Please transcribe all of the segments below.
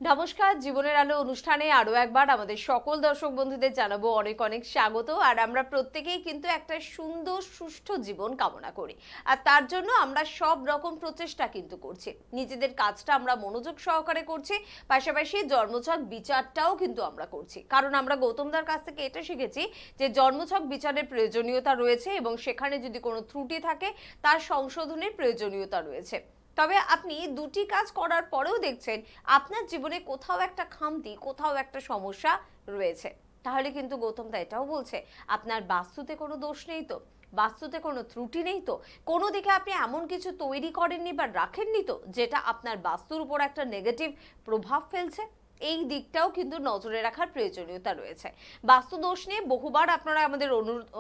নমস্কার, জীবনের আলো অনুষ্ঠানে আরো একবার আমাদের সকল দর্শক বন্ধুদের জানাবো অনেক অনেক স্বাগত। আর আমরা প্রত্যেকেই কিন্তু একটা সুন্দর সুষ্ঠু জীবন কামনা করি, আর তার জন্য আমরা সব রকম প্রচেষ্টা কিন্তু করছি। নিজেদের কাজটা আমরা মনোযোগ সহকারে করছি, পাশাপাশি জন্মছক বিচারটাও কিন্তু আমরা করছি, কারণ আমরা গৌতমদার কাছ থেকে এটা শিখেছি যে জন্মছক বিচারের প্রয়োজনীয়তা রয়েছে এবং সেখানে যদি কোনো ত্রুটি থাকে তার সংশোধনের প্রয়োজনীয়তা রয়েছে। তবে আপনি দুটি কাজ করার পরেও দেখছেন আপনার জীবনে কোথাও একটা খামতি, কোথাও একটা সমস্যা রয়েছে, তাহলে কিন্তু গৌতম দা এটাও বলছে আপনার বাস্তুতে কোনো দোষ নেই তো, বাস্তুতে কোনো ত্রুটি নেই তো, কোনো দিকে আপনি এমন কিছু তৈরি করেননি বা রাখেননি তো যেটা আপনার বাস্তুর উপর একটা নেগেটিভ প্রভাব ফেলছে। এই দিকটাও কিন্তু নজরে রাখার প্রয়োজনীয়তা রয়েছে। বাস্তু দোষ নিয়ে বহুবার আপনারা আমাদের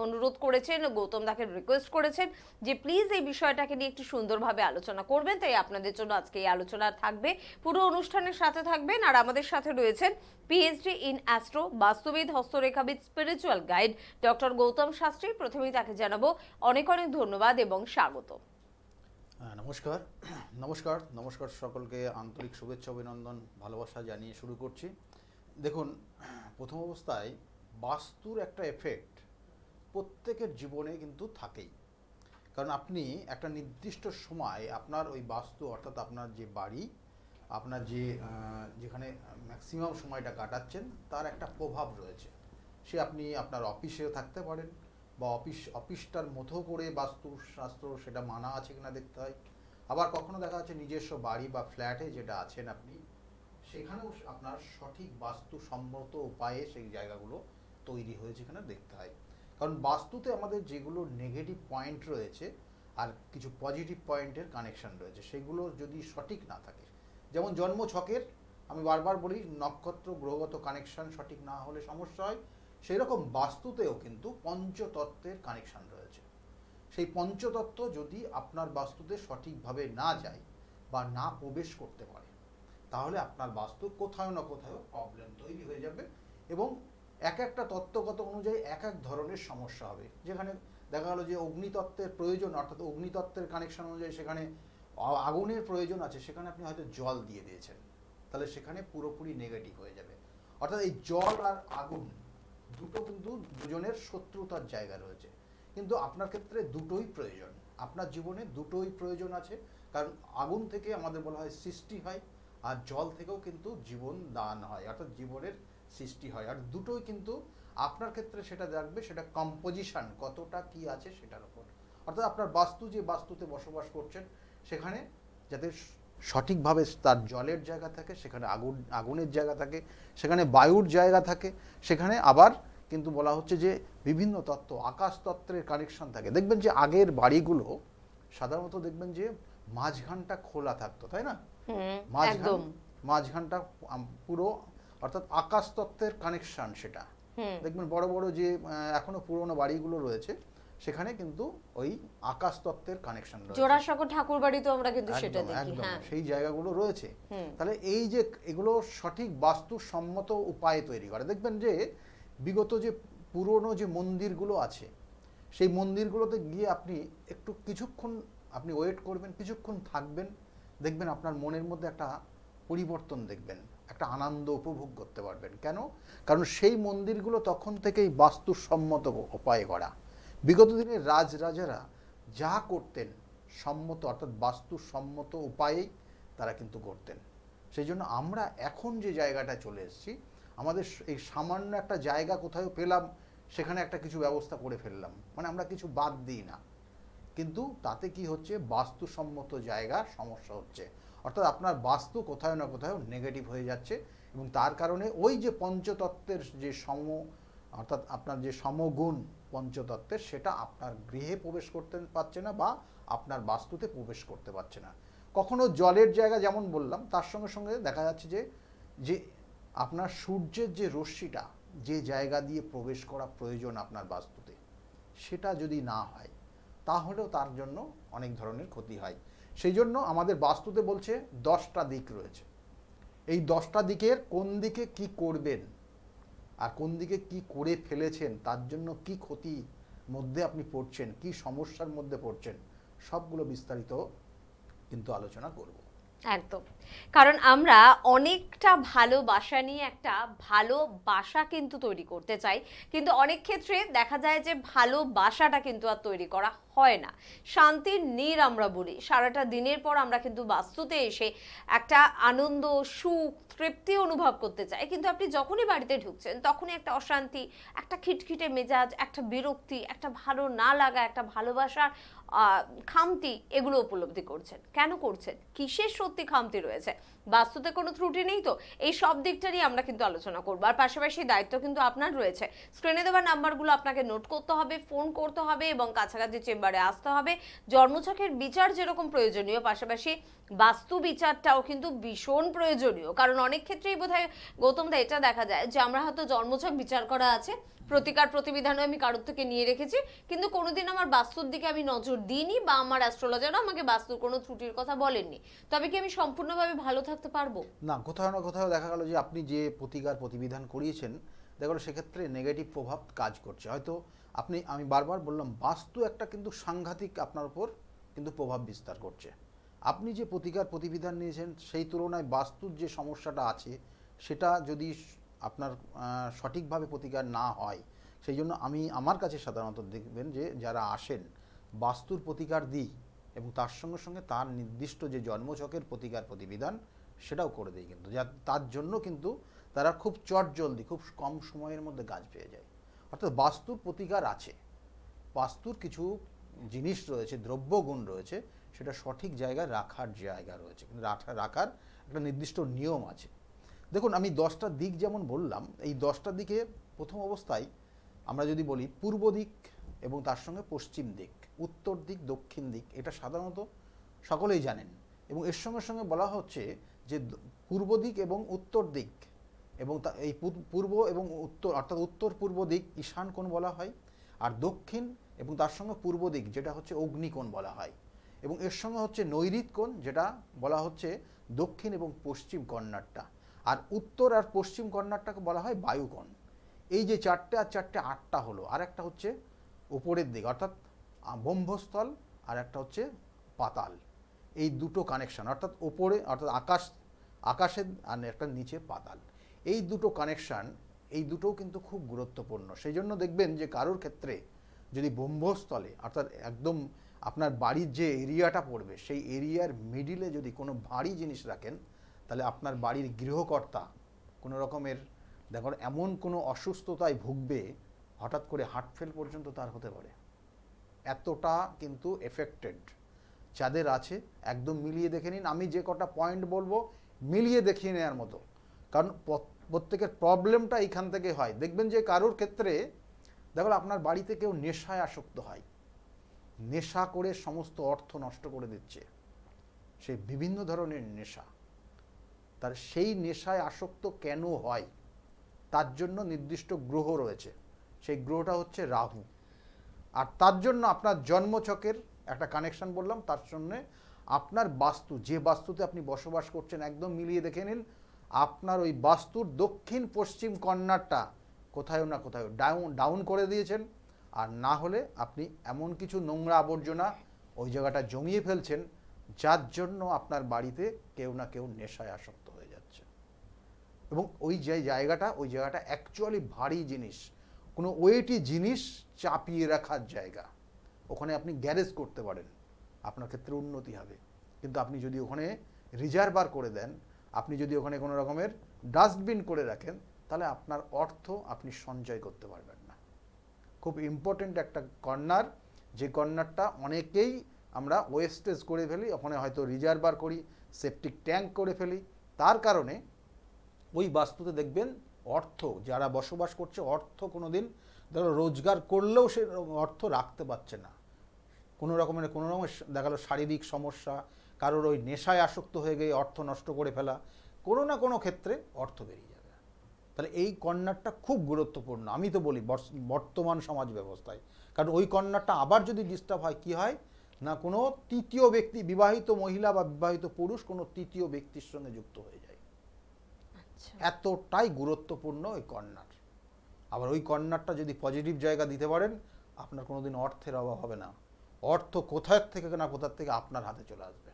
অনুরোধ করেছেন, গৌতম দাকে রিকোয়েস্ট করেছেন যে প্লিজ এই বিষয়টাকে নিয়ে একটু সুন্দরভাবে আলোচনা করবেন, তাই আপনাদের জন্য আজকে এই আলোচনা থাকবে। পুরো অনুষ্ঠানের সাথে থাকবেন। আর আমাদের সাথে রয়েছেন পিএইচডি ইন অ্যাস্ট্রো, বাস্তুবিদ, হস্তরেখাবিদ, spiritual guide doctor Gautam Shastri. প্রথমেই তাকে জানাবো অনেক অনেক ধন্যবাদ এবং স্বাগত। নমস্কার। নমস্কার নমস্কার সকলকে আন্তরিক শুভেচ্ছা, অভিনন্দন, ভালোবাসা জানিয়ে শুরু করছি। দেখুন, প্রথম অবস্থায় বাস্তুর একটা এফেক্ট প্রত্যেকের জীবনে কিন্তু থাকেই। কারণ আপনি একটা নির্দিষ্ট সময় আপনার ওই বাস্তু, অর্থাৎ আপনার যে বাড়ি, আপনার যেখানে ম্যাক্সিমাম সময়টা কাটাচ্ছেন তার একটা প্রভাব রয়েছে। সে আপনি আপনার অফিসেও থাকতে পারেন, বা অফিসটার মতো করে বাস্তুশাস্ত্র সেটা মানা আছে কিনা দেখতে হয়। আবার কখনো দেখা যাচ্ছে নিজস্ব বাড়ি বা ফ্ল্যাটে যেটা আছেন আপনি, সেখানেও আপনার সঠিক বাস্তুসম্মত উপায়ে সেই জায়গাগুলো তৈরি হয়েছে কিনা দেখতে হয়। কারণ বাস্তুতে আমাদের যেগুলো নেগেটিভ পয়েন্ট রয়েছে আর কিছু পজিটিভ পয়েন্টের কানেকশন রয়েছে, সেগুলো যদি সঠিক না থাকে, যেমন জন্ম ছকের আমি বারবার বলি নক্ষত্র গ্রহগত কানেকশন সঠিক না হলে সমস্যা হয়, সেই রকম বাস্তুতেও কিন্তু পঞ্চতত্ত্বের কানেকশন রয়েছে। সেই পঞ্চতত্ত্ব যদি আপনার বাস্তুতে সঠিকভাবে না যায় বা না প্রবেশ করতে পারে, তাহলে আপনার বাস্তু কোথাও না কোথাও প্রবলেম তৈরি হয়ে যাবে। এবং এক একটা তত্ত্বগত অনুযায়ী এক এক ধরনের সমস্যা হবে। যেখানে দেখা গেলো যে অগ্নিতত্ত্বের প্রয়োজন, অর্থাৎ অগ্নিতত্ত্বের কানেকশন অনুযায়ী সেখানে আগুনের প্রয়োজন আছে, সেখানে আপনি হয়তো জল দিয়ে দিয়েছেন, তাহলে সেখানে পুরোপুরি নেগেটিভ হয়ে যাবে। অর্থাৎ এই জল আর আগুন দুটো কিন্তু দুজনের শত্রুতার জায়গা রয়েছে, কিন্তু আপনার ক্ষেত্রে দুটোই প্রয়োজন। আপনার জীবনে দুটোই প্রয়োজন আছে। কারণ আগুন থেকে আমাদের বলা হয় সৃষ্টি হয়, আর জল থেকেও কিন্তু জীবন দান হয়, অর্থাৎ জীবনের সৃষ্টি হয়। আর দুটোই কিন্তু আপনার ক্ষেত্রে সেটা দেখবে, সেটা কম্পোজিশন কতটা কি আছে সেটার উপর। অর্থাৎ আপনার বাস্তু, যে বাস্তুতে বসবাস করছেন সেখানে যাতে সঠিকভাবে তার জলের জায়গা থাকে, সেখানে আগুনের জায়গা থাকে, সেখানে বায়ুর জায়গা থাকে, সেখানে আবার কিন্তু বলা হচ্ছে যে বিভিন্ন তত্ত্ব, আকাশ তত্ত্বের কানেকশন থাকে। দেখবেন যে আগের বাড়িগুলো সাধারণত দেখবেন যে মাঝখানটা খোলা থাকতো, তাই না? একদম। মাঝখানটা পুরো, অর্থাৎ আকাশ তত্ত্বের কানেকশন সেটা। দেখবেন বড় বড় যে এখনো পুরোনো বাড়িগুলো রয়েছে, সেখানে কিন্তু ওই আকাশ তত্ত্বের কানেকশন রয়েছে। জোড়াসাঁকো ঠাকুর বাড়ি তো আমরা কিন্তু সেটা দেখি। একদম হ্যাঁ, সেই জায়গাগুলো রয়েছে। তাহলে এই যে এগুলো সঠিক বাস্তুসম্মত উপায়ে তৈরি করে। দেখবেন যে বিগত যে পুরনো যে মন্দিরগুলো আছে, সেই মন্দিরগুলোতে গিয়ে আপনি একটু কিছুক্ষণ আপনি ওয়েট করবেন, কিছুক্ষণ থাকবেন, দেখবেন আপনার মনের মধ্যে একটা পরিবর্তন দেখবেন, একটা আনন্দ উপভোগ করতে পারবেন। কেন? কারণ সেই মন্দিরগুলো তখন থেকেই বাস্তুসম্মত উপায়ে গড়া। বিগত দিনে রাজরাজারা যা করতেন সম্মত, অর্থাৎ বাস্তুসম্মত উপায়েই তারা কিন্তু করতেন। সেই জন্য আমরা এখন যে জায়গাটায় চলে এসেছি, আমাদের এই সামান্য একটা জায়গা কোথাও পেলাম, সেখানে একটা কিছু ব্যবস্থা করে ফেললাম, মানে আমরা কিছু বাদ দিই না, কিন্তু তাতে কি হচ্ছে, বাস্তুসম্মত জায়গার সমস্যা হচ্ছে। অর্থাৎ আপনার বাস্তু কোথাও না কোথাও নেগেটিভ হয়ে যাচ্ছে, এবং তার কারণে ওই যে পঞ্চতত্ত্বের যে অর্থাৎ আপনার যে সমগুণ পঞ্চতত্ত্বের, সেটা আপনার গৃহে প্রবেশ করতে পারছে না, বা আপনার বাস্তুতে প্রবেশ করতে পারছে না। কখনো জলের জায়গা যেমন বললাম, তার সঙ্গে সঙ্গে দেখা যাচ্ছে যে যে আপনার সূর্যের যে রশ্মিটা যে জায়গা দিয়ে প্রবেশ করা প্রয়োজন আপনার বাস্তুতে, সেটা যদি না হয়, তাহলেও তার জন্য অনেক ধরনের ক্ষতি হয়। সেই জন্য আমাদের বাস্তুতে বলছে 10টা দিক রয়েছে। এই 10টা দিকের কোন দিকে কি করবেন আর কোন দিকে কি করে ফেলেছেন, তার জন্য কি ক্ষতির মধ্যে আপনি পড়ছেন, কি সমস্যার মধ্যে পড়ছেন, সবগুলো বিস্তারিত কিন্তু আলোচনা করব। একদম। কারণ আমরা অনেকটা ভালোবাসা নিয়ে একটা ভালো বাসা কিন্তু তৈরি করতে চাই, কিন্তু অনেক ক্ষেত্রে দেখা যায় যে ভালোবাসাটা কিন্তু আর তৈরি করা হয় না। শান্তির নীড় আমরা বলি, সারাটা দিনের পর আমরা কিন্তু বাস্তুতে এসে একটা আনন্দ, সুখ, তৃপ্তি অনুভব করতে চাই, কিন্তু আপনি যখনই বাড়িতে ঢুকছেন তখনই একটা অশান্তি, একটা খিটখিটে মেজাজ, একটা বিরক্তি, একটা ভালো না লাগা, একটা ভালোবাসার খামতি, এগুলো উপলব্ধি করছেন। কেন করছেন? কিসের সত্যি খামতি রয়েছে? বাস্তুতে কোনো ত্রুটি নেই তো? এই সব দিকটা নিয়ে আমরা কিন্তু আলোচনা করবো। আর পাশাপাশি দায়িত্ব কিন্তু আপনার রয়েছে। স্ক্রিনে দেওয়া নাম্বারগুলো আপনাকে নোট করতে হবে, ফোন করতে হবে এবং কাছাকাছি চেম্বারে আসতে হবে। জন্মছকের বিচার যেরকম প্রয়োজনীয়, পাশাপাশি বাস্তু বিচারটাও কিন্তু ভীষণ প্রয়োজনীয়। কারণ অনেক ক্ষেত্রেই বোধহয় গৌতম দা এটা দেখা যায় যে আমরা হয়তো জন্মছক বিচার করা আছে, প্রতিকার প্রতিবিধানও আমি কারোর থেকে নিয়ে রেখেছি, কিন্তু কোনোদিন আমার বাস্তুর দিকে আমি নজর দিইনি বা আমার অ্যাস্ট্রোলজারও আমাকে বাস্তুর কোনো ত্রুটির কথা বলেননি। তবে কি আমি সম্পূর্ণভাবে ভালো থাকতে পারবো? না, কোথাও না কোথাও দেখা গেল যে আপনি যে প্রতিকার প্রতিবিধান করিয়েছেন, দেখা গেলো সেক্ষেত্রে নেগেটিভ প্রভাব কাজ করছে। হয়তো আমি বারবার বললাম, বাস্তু একটা কিন্তু সাংঘাতিক আপনার উপর কিন্তু প্রভাব বিস্তার করছে। আপনি যে প্রতিকার প্রতিবিধান নিয়েছেন সেই তুলনায় বাস্তুর যে সমস্যাটা আছে সেটা যদি আপনার সঠিকভাবে প্রতিকার না হয়, সেই জন্য আমার কাছে সাধারণত দেখবেন যে যারা আসেন বাস্তুর প্রতিকার দিই এবং তার সঙ্গে সঙ্গে তার নির্দিষ্ট যে জন্মছকের প্রতিকার প্রতিবিধান সেটাও করে দেয়, কিন্তু তার জন্য কিন্তু তারা খুব চটজলদি, খুব কম সময়ের মধ্যে কাজ পেয়ে যায়। অর্থাৎ বাস্তুর প্রতিকার আছে, বাস্তুর কিছু জিনিস রয়েছে, দ্রব্যগুণ রয়েছে, সেটা সঠিক জায়গায় রাখার জায়গা রয়েছে, কিন্তু রাখার একটা নির্দিষ্ট নিয়ম আছে। দেখুন, আমি 10টা দিক যেমন বললাম, এই 10টা দিকে প্রথম অবস্থায় আমরা যদি বলি পূর্ব দিক এবং তার সঙ্গে পশ্চিম দিক, উত্তর দিক, দক্ষিণ দিক, এটা সাধারণত সকলেই জানেন। এবং এর সঙ্গে সঙ্গে বলা হচ্ছে যে পূর্ব দিক এবং উত্তর দিক এবং এই পূর্ব এবং উত্তর, অর্থাৎ উত্তর পূর্ব দিক ঈশান কোণ বলা হয়, আর দক্ষিণ এবং তার সঙ্গে পূর্ব দিক যেটা হচ্ছে অগ্নিকোণ বলা হয়, এবং এর সঙ্গে হচ্ছে নৈঋত কোণ যেটা বলা হচ্ছে দক্ষিণ এবং পশ্চিম কর্নারটা, আর উত্তর আর পশ্চিম কর্নারটাকে বলা হয় বায়ুকোণ। এই যে চারটে আর চারটে, 8টা হলো। আর একটা হচ্ছে উপরের দিক, অর্থাৎ ব্রহ্মস্থল, আর একটা হচ্ছে পাতাল। এই দুটো কানেকশন, অর্থাৎ ওপরে অর্থাৎ আকাশের আর একটা নিচে পাতাল, এই দুটো কানেকশান, এই দুটোও কিন্তু খুব গুরুত্বপূর্ণ। সেই জন্য দেখবেন যে কারোর ক্ষেত্রে যদি ব্রহ্মস্থলে, অর্থাৎ একদম আপনার বাড়ির যে এরিয়াটা পড়বে সেই এরিয়ার মিডিলে যদি কোনো ভারী জিনিস রাখেন, তাহলে আপনার বাড়ির গৃহকর্তা কোনো রকমের দেখুন এমন কোনো অসুস্থতায় ভুগবে, হঠাৎ করে হার্ট ফেল পর্যন্ত তার হতে পারে। এতটা কিন্তু এফেক্টেড যাদের আছে, একদম মিলিয়ে দেখে নিন। আমি যে কটা পয়েন্ট বলবো মিলিয়ে দেখিয়ে নেওয়ার মতো, কারণ প্রত্যেকের প্রবলেমটা এইখান থেকে হয়। দেখবেন যে কারোর ক্ষেত্রে দেখুন আপনার বাড়িতে কেউ নেশায় আসক্ত হয়, নেশা করে সমস্ত অর্থ নষ্ট করে দিচ্ছে, সে বিভিন্ন ধরনের নেশা। তার সেই নেশায় আসক্ত কেন হয়, তার জন্য নির্দিষ্ট গ্রহ রয়েছে, সেই গ্রহটা হচ্ছে রাহু। আর তার জন্য আপনার জন্মছকের একটা কানেকশন বললাম, তার সঙ্গে আপনার বাস্তু, যে বাস্তুতে আপনি বসবাস করছেন, একদম মিলিয়ে দেখে নিন আপনার ওই বাস্তুর দক্ষিণ পশ্চিম কর্নারটা কোথাও না কোথাও ডাউন করে দিয়েছেন, আর না হলে আপনি এমন কিছু নোংরা আবর্জনা ওই জায়গাটা জমিয়ে ফেলছেন, যার জন্য আপনার বাড়িতে কেউ না কেউ নেশায় আসক্ত হয়ে যাচ্ছে। এবং ওই যে জায়গাটা, ওই জায়গাটা অ্যাকচুয়ালি ভারী জিনিস, কোনো ওয়েটি জিনিস চাপিয়ে রাখার জায়গা। ওখানে আপনি গ্যারেজ করতে পারেন, আপনার ক্ষেত্রে উন্নতি হবে। কিন্তু আপনি যদি ওখানে রিজার্ভার করে দেন, আপনি যদি ওখানে কোনো রকমের ডাস্টবিন করে রাখেন, তাহলে আপনার অর্থ আপনি সঞ্চয় করতে পারবেন না। খুব ইম্পর্টেন্ট একটা কর্নার, যে কর্নারটা অনেকেই আমরা ওয়েস্টেজ করে ফেলি, ওখানে হয়তো রিজার্ভার করি, সেপটিক ট্যাঙ্ক করে ফেলি। তার কারণে ওই বাস্তুতে দেখবেন অর্থ, যারা বসবাস করছে, অর্থ কোনো দিন ধরো রোজগার করলেও সে অর্থ রাখতে পারছে না। কোনো রকমের দেখা গেলো শারীরিক সমস্যা, কারোর ওই নেশায় আসক্ত হয়ে গিয়ে অর্থ নষ্ট করে ফেলা, কোনো না কোনো ক্ষেত্রে অর্থ বেরিয়ে যাবে। তাহলে এই কর্নারটা খুব গুরুত্বপূর্ণ, আমি তো বলি বর্তমান সমাজ ব্যবস্থায়। কারণ ওই কর্নারটা আবার যদি ডিস্টার্ব হয়, কি হয় না, কোনো তৃতীয় ব্যক্তি, বিবাহিত মহিলা বা বিবাহিত পুরুষ কোনো তৃতীয় ব্যক্তির সঙ্গে যুক্ত হয়ে যায়। এতটাই গুরুত্বপূর্ণ ওই কর্নার। আবার ওই কর্নারটা যদি পজিটিভ জায়গা দিতে পারেন, আপনার কোনোদিন অর্থের অভাব হবে না। অর্থ কোথার থেকে না কোথার থেকে আপনার হাতে চলে আসবে।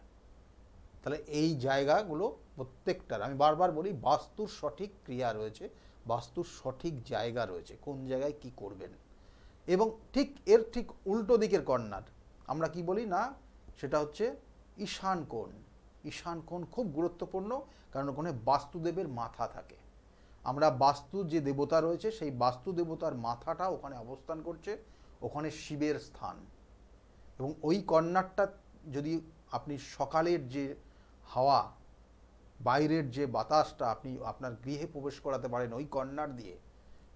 তাহলে তাহলে এই জায়গাগুলো প্রত্যেকটার, আমি বারবার বলি, বাস্তুর সঠিক ক্রিয়া রয়েছে, বাস্তুর সঠিক জায়গা রয়েছে, কোন জায়গায় কি করবেন। এবং ঠিক উল্টো দিকের কর্নার আমরা কি বলি না, সেটা হচ্ছে ঈশান কোণ। ঈশান কোণ খুব গুরুত্বপূর্ণ, কারণ ওখানে বাস্তুদেবের মাথা থাকে। আমরা বাস্তুর যে দেবতা রয়েছে সেই বাস্তু দেবতার মাথাটা ওখানে অবস্থান করছে, ওখানে শিবের স্থান। এবং ওই কর্নারটা যদি আপনি সকালের যে হাওয়া, বাইরের যে বাতাসটা আপনি আপনার গৃহে প্রবেশ করাতে পারেন ওই কর্নার দিয়ে,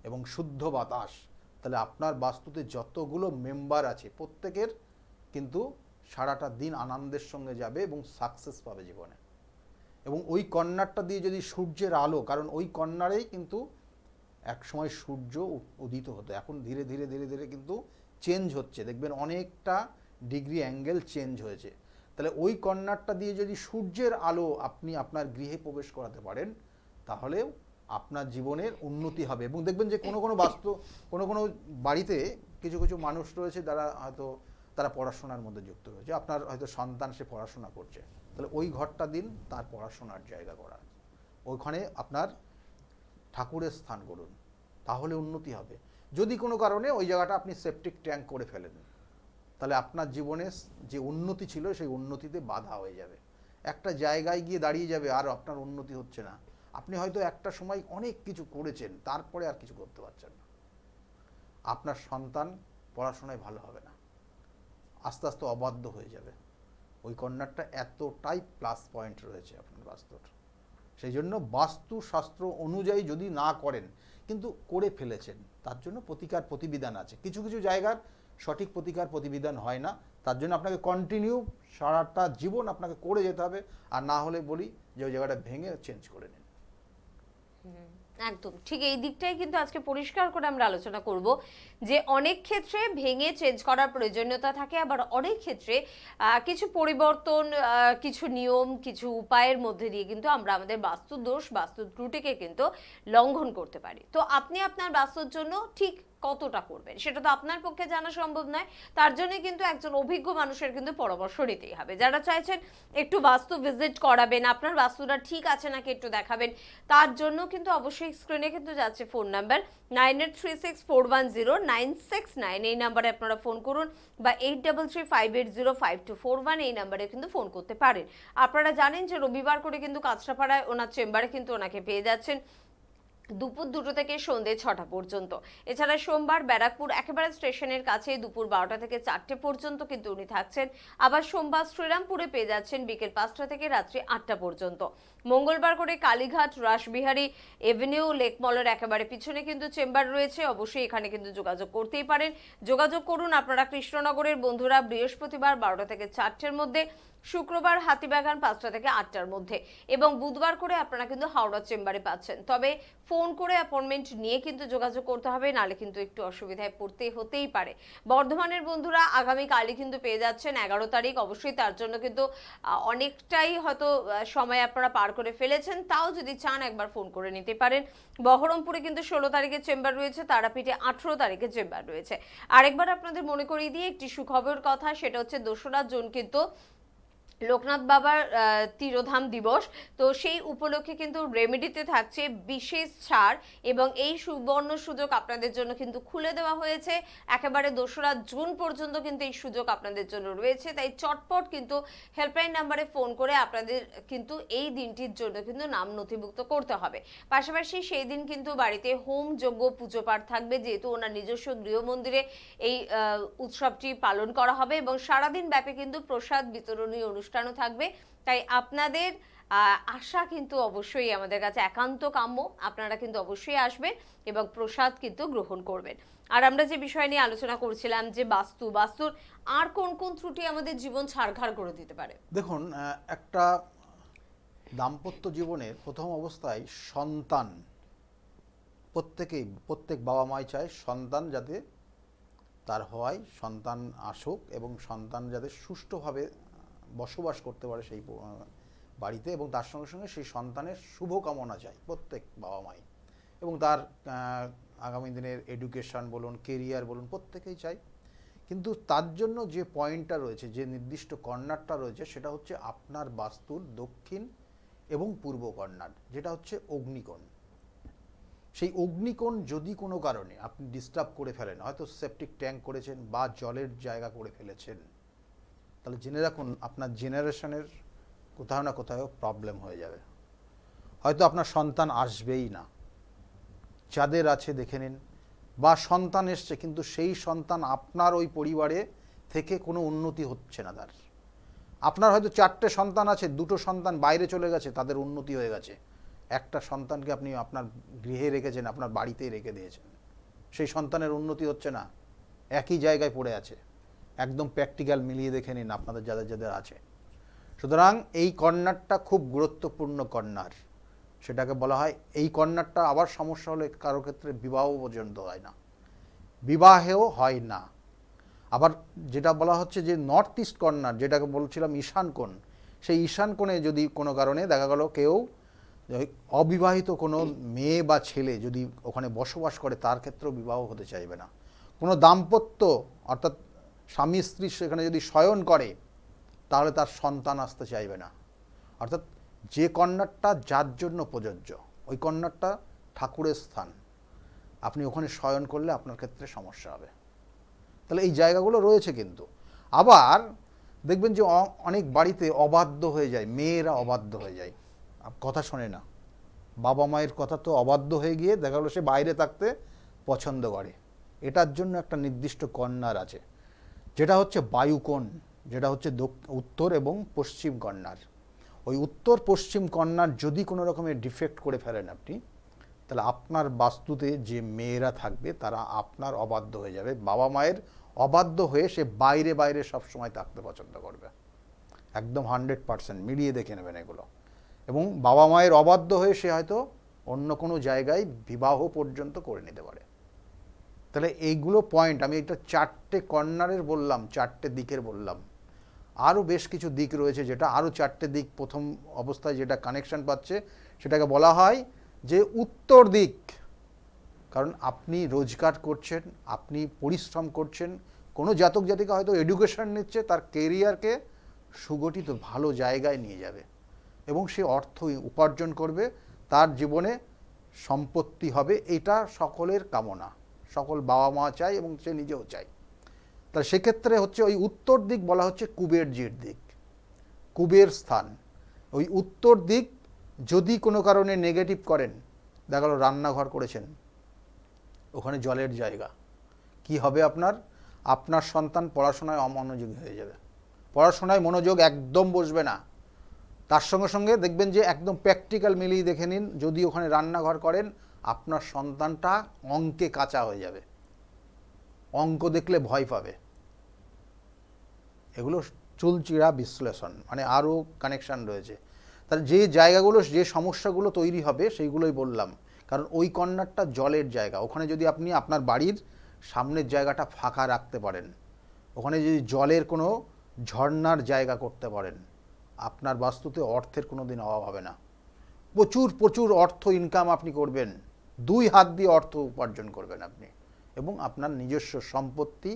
এবং শুদ্ধ বাতাস, তাহলে আপনার বাস্তুতে যতগুলো মেম্বার আছে প্রত্যেকের কিন্তু সারাটা দিন আনন্দের সঙ্গে যাবে এবং সাকসেস পাবে জীবনে। এবং ওই কর্নারটা দিয়ে যদি সূর্যের আলো, কারণ ওই কর্নারেই কিন্তু এক সময় সূর্য উদিত হতো, এখন ধীরে ধীরে ধীরে ধীরে কিন্তু চেঞ্জ হচ্ছে, দেখবেন অনেকটা ডিগ্রি অ্যাঙ্গেল চেঞ্জ হয়েছে। তাহলে ওই কর্নারটা দিয়ে যদি সূর্যের আলো আপনি আপনার গৃহে প্রবেশ করাতে পারেন, তাহলে আপনার জীবনের উন্নতি হবে। এবং দেখবেন যে কোনো বাড়িতে কিছু কিছু মানুষ রয়েছে যারা হয়তো তারা পড়াশোনার মধ্যে যুক্ত রয়েছে, আপনার হয়তো সন্তান সে পড়াশোনা করছে, তাহলে ওই ঘরটা দিন তার পড়াশোনার জায়গা করা, ওইখানে আপনার ঠাকুরের স্থান করুন, তাহলে উন্নতি হবে। যদি কোনো কারণে ওই জায়গাটা আপনি সেপটিক ট্যাঙ্ক করে ফেলেন, তাহলে আপনার জীবনে যে উন্নতি ছিল সেই উন্নতিতে বাধা হয়ে যাবে, একটা জায়গায় গিয়ে দাঁড়িয়ে যাবে, আর আপনার উন্নতি হচ্ছে না। আপনি হয়তো একটা সময় অনেক কিছু করেছেন, তারপরে আর কিছু করতে পারছেন না, আপনার সন্তান পড়াশোনায় ভালো হবে না, আস্তে আস্তে অবাধ্য হয়ে যাবে। ওই কর্নারটা এতটাই প্লাস পয়েন্ট রয়েছে আপনার বাস্তুর। সেই জন্য বাস্তুশাস্ত্র অনুযায়ী যদি না করেন, কিন্তু করে ফেলেছেন, তার জন্য প্রতিকার প্রতিবিধান আছে। কিছু কিছু জায়গার সঠিক প্রতিকার প্রতিবিধান হয় না, তার জন্য আপনাকে কন্টিনিউ সারাটা জীবন আপনাকে করে যেতে হবে। আর না হলে বলি যে ওই জায়গাটা ভেঙে চেঞ্জ করে নিন। একদম ঠিক, এই দিকটাই কিন্তু আজকে পরিষ্কার করে আমরা আলোচনা করব যে অনেক ক্ষেত্রে ভেঙে চেঞ্জ করার প্রয়োজনীয়তা থাকে, আবার অনেক ক্ষেত্রে কিছু পরিবর্তন, কিছু নিয়ম, কিছু উপায়ের মধ্যে দিয়ে কিন্তু আমরা আমাদের বাস্তু দোষ, বাস্তু ত্রুটিকে কিন্তু লঙ্ঘন করতে পারি। তো আপনি আপনার বাস্তুর জন্য ঠিক কতটা করবেন সেটা তো আপনার পক্ষে জানা সম্ভব নয়, তার জন্য কিন্তু একজন অভিজ্ঞ মানুষের কিন্তু পরামর্শ নিতেই হবে। যারা চাইছেন একটু বাস্তু ভিজিট করাবেন, আপনার বাস্তুটা ঠিক আছে নাকি একটু দেখাবেন, তার জন্য কিন্তু অবশ্যই স্ক্রিনে কিন্তু যাচ্ছে ফোন নাম্বার 9836410969, এই নাম্বারে আপনারা ফোন করুন, বা 8335805241 এই নাম্বারে কিন্তু ফোন করতে পারেন। আপনারা জানেন যে রবিবার করে কিন্তু কাঁচরাপাড়ায় ওনার চেম্বারে কিন্তু ওনাকে পেয়ে যাচ্ছেন দুপুর 2টো থেকে সন্ধ্যে 6টা পর্যন্ত। এছাড়া সোমবার ব্যারাকপুর একেবারে স্টেশনের কাছে দুপুর 12টা থেকে 4টে পর্যন্ত কিন্তু উনি থাকছেন। আবার সোমবার শ্রীরামপুরে পেয়ে যাচ্ছেন বিকেল 5টা থেকে রাত্রি 8টা পর্যন্ত। মঙ্গলবার করে কালীঘাট রাসবিহারী এভিনিউ লেক মলের একেবারে পিছনে কিন্তু চেম্বার রয়েছে, অবশ্যই এখানে কিন্তু যোগাযোগ করতেই পারেন। যোগাযোগ করুন আপনারা কৃষ্ণনগরের বন্ধুরা বৃহস্পতিবার 12টা থেকে 4টের মধ্যে, শুক্রবার হাতিবাগান 5টা থেকে 8টার মধ্যে, এবং বুধবার করে আপনারা কিন্তু হাওড়া চেম্বারে পাচ্ছেন। তবে ফোন করে অ্যাপয়েন্টমেন্ট নিয়ে কিন্তু যোগাযোগ করতে হবে, নালে কিন্তু একটু অসুবিধায় পড়তে হতেই পারে। বর্ধমানের বন্ধুরা আগামী কালই কিন্তু পেয়ে যাচ্ছেন 11 তারিখ, অবশ্যই তার জন্য কিন্তু অনেকটাই হয়তো সময় আপনারা পার করে ফেলেছেন, তাও যদি চান একবার ফোন করে নিতে পারেন। বহরমপুরে কিন্তু 16 তারিখে চেম্বার রয়েছে, তারাপীঠে 18 তারিখে চেম্বার রয়েছে। আরেকবার আপনাদের মনে করিয়ে দিয়ে একটি সুখবর কথা, সেটা হচ্ছে 2রা জুন কিন্তু লোকনাথ বাবার তিরোধাম দিবস। তো সেই উপলক্ষে কিন্তু রেমেডিতে থাকছে বিশেষ ছাড়, এবং এই সুবর্ণ সুযোগ আপনাদের জন্য কিন্তু খুলে দেওয়া হয়েছে। একেবারে 2রা জুন পর্যন্ত কিন্তু এই সুযোগ আপনাদের জন্য রয়েছে, তাই চটপট কিন্তু হেল্পলাইন নাম্বারে ফোন করে আপনাদের কিন্তু এই দিনটির জন্য কিন্তু নাম নথিভুক্ত করতে হবে। পাশাপাশি সেই দিন কিন্তু বাড়িতে হোম যজ্ঞ পুজো পাঠ থাকবে, যেহেতু ওনার নিজস্ব গৃহ মন্দিরে এই উৎসবটি পালন করা হবে, এবং সারাদিন ব্যাপী কিন্তু প্রসাদ বিতরণী অনুষ্ঠানও থাকবে। তাই আপনাদের আশা কিন্তু অবশ্যই আমাদের কাছে একান্ত কাম্য, আপনারা কিন্তু অবশ্যই আসবেন এবং প্রসাদ কিন্তু গ্রহণ করবেন। আর আমরা যে বিষয় নিয়ে আলোচনা করছিলাম যে বাস্তুর আর কোন কোন ত্রুটি আমাদের জীবন ছারখার করে দিতে পারে। দেখুন, একটা দাম্পত্য জীবনের প্রথম অবস্থায় সন্তান, প্রত্যেক বাবা মাই চায় সন্তান যাতে তার হওয়ায় সন্তান আসুক, এবং সন্তান যাতে সুষ্ঠুভাবে বসবাস করতে পারে সেই বাড়িতে, এবং তার সঙ্গে সঙ্গে সেই সন্তানের শুভ কামনা চাই প্রত্যেক বাবা মাই, এবং তার আগামী দিনের এডুকেশন বলুন, কেরিয়ার বলুন, প্রত্যেকেই চাই। কিন্তু তার জন্য যে পয়েন্টটা রয়েছে, যে নির্দিষ্ট কর্নারটা রয়েছে, সেটা হচ্ছে আপনার বাস্তুর দক্ষিণ এবং পূর্ব কর্নার, যেটা হচ্ছে অগ্নিকোণ। সেই অগ্নিকোণ যদি কোনো কারণে আপনি ডিস্টার্ব করে ফেলেন, হয়তো সেপটিক ট্যাঙ্ক করেছেন বা জলের জায়গা করে ফেলেছেন, তাহলে জেনে রাখুন আপনার জেনারেশনের কোথাও না কোথাও প্রবলেম হয়ে যাবে। হয়তো আপনার সন্তান আসবেই না, যাদের আছে দেখে নিন, বা সন্তান এসছে কিন্তু সেই সন্তান আপনার ওই পরিবারে থেকে কোনো উন্নতি হচ্ছে না তার। আপনার হয়তো 4টে সন্তান আছে, 2টো সন্তান বাইরে চলে গেছে, তাদের উন্নতি হয়ে গেছে। একটা সন্তানকে আপনি আপনার গৃহে রেখেছেন, আপনার বাড়িতেই রেখে দিয়েছেন, সেই সন্তানের উন্নতি হচ্ছে না, একই জায়গায় পড়ে আছে। একদম প্র্যাকটিক্যাল মিলিয়ে দেখে নিন আপনাদের যাদের যাদের আছে। সুতরাং এই কর্নারটা খুব গুরুত্বপূর্ণ কর্নার, সেটাকে বলা হয়। এই কর্নারটা আবার সমস্যা হলে কারো ক্ষেত্রে বিবাহ পর্যন্ত হয় না, বিবাহেও হয় না। আবার যেটা বলা হচ্ছে যে নর্থ ইস্ট কর্নার, যেটাকে বলছিলাম ঈশান কোণ, সেই ঈশান কোণে যদি কোনো কারণে দেখা গেল কেউ অবিবাহিত কোনো মেয়ে বা ছেলে যদি ওখানে বসবাস করে, তার ক্ষেত্রেও বিবাহ হতে চাইবে না। কোনো দাম্পত্য অর্থাৎ স্বামী স্ত্রী সেখানে যদি শয়ন করে, তাহলে তার সন্তান আসতে চাইবে না। অর্থাৎ যে কর্নারটা যার জন্য প্রযোজ্য, ওই কর্নারটা ঠাকুরের স্থান, আপনি ওখানে শয়ন করলে আপনার ক্ষেত্রে সমস্যা হবে। তাহলে এই জায়গাগুলো রয়েছে। কিন্তু আবার দেখবেন যে অনেক বাড়িতে অবাধ্য হয়ে যায়, মেয়েরা অবাধ্য হয়ে যায়, কথা শোনে না, বাবা মায়ের কথা তো অবাধ্য হয়ে গিয়ে দেখা গেলো সে বাইরে থাকতে পছন্দ করে। এটার জন্য একটা নির্দিষ্ট কর্নার আছে, যেটা হচ্ছে বায়ুকোণ, যেটা হচ্ছে উত্তর এবং পশ্চিম কর্নার। ওই উত্তর পশ্চিম কর্নার যদি কোনো রকমের ডিফেক্ট করে ফেলেন আপনি, তাহলে আপনার বাস্তুতে যে মেয়েরা থাকবে তারা আপনার অবাধ্য হয়ে যাবে, বাবা মায়ের অবাধ্য হয়ে সে বাইরে বাইরে সবসময় থাকতে পছন্দ করবে। একদম 100% মিলিয়ে দেখে নেবেন এগুলো। এবং বাবা মায়ের অবাধ্য হয়ে সে হয়তো অন্য কোনো জায়গায় বিবাহ পর্যন্ত করে নিতে পারে। তাহলে এইগুলো পয়েন্ট, আমি এটা 4টে কর্নারের বললাম, 4টে দিকের বললাম। আরও বেশ কিছু দিক রয়েছে, যেটা আরও 4টে দিক প্রথম অবস্থায় যেটা কানেকশন পাচ্ছে, সেটাকে বলা হয় যে উত্তর দিক। কারণ আপনি রোজগার করছেন, আপনি পরিশ্রম করছেন, কোনো জাতক জাতিকা হয়তো এডুকেশন নিচ্ছে, তার কেরিয়ারকে সুগঠিত ভালো জায়গায় নিয়ে যাবে এবং সে অর্থ উপার্জন করবে, তার জীবনে সম্পত্তি হবে। এটা সকলের কামনা, সকল বাবা মা চায় এবং সে নিজেও চায়। তাহলে সেক্ষেত্রে হচ্ছে ওই উত্তর দিক বলা হচ্ছে কুবেরজির দিক, কুবের স্থান। ওই উত্তর দিক যদি কোনো কারণে নেগেটিভ করেন, দেখা গেল রান্নাঘর করেছেন, ওখানে জলের জায়গা, কি হবে আপনার? আপনার সন্তান পড়াশোনায় অমনোযোগী হয়ে যাবে, পড়াশোনায় মনোযোগ একদম বসবে না। তার সঙ্গে সঙ্গে দেখবেন যে একদম প্র্যাকটিক্যাল মিলিয়ে দেখে নিন, যদি ওখানে রান্নাঘর করেন, আপনার সন্তানটা অঙ্কে কাঁচা হয়ে যাবে, অঙ্ক দেখলে ভয় পাবে। এগুলো চুলচিড়া বিশ্লেষণ, মানে আরও কানেকশান রয়েছে। তাহলে যে জায়গাগুলো, যে সমস্যাগুলো তৈরি হবে সেইগুলোই বললাম। কারণ ওই কর্নারটা জলের জায়গা, ওখানে যদি আপনি আপনার বাড়ির সামনের জায়গাটা ফাঁকা রাখতে পারেন, ওখানে যদি জলের কোনো ঝর্ণার জায়গা করতে পারেন, আপনার বাস্তুতে অর্থের কোনো দিন অভাব হবে না। প্রচুর প্রচুর অর্থ ইনকাম আপনি করবেন, 2 হাত দিয়ে অর্থ উপার্জন করবেন আপনি, এবং আপনার নিজস্ব সম্পত্তি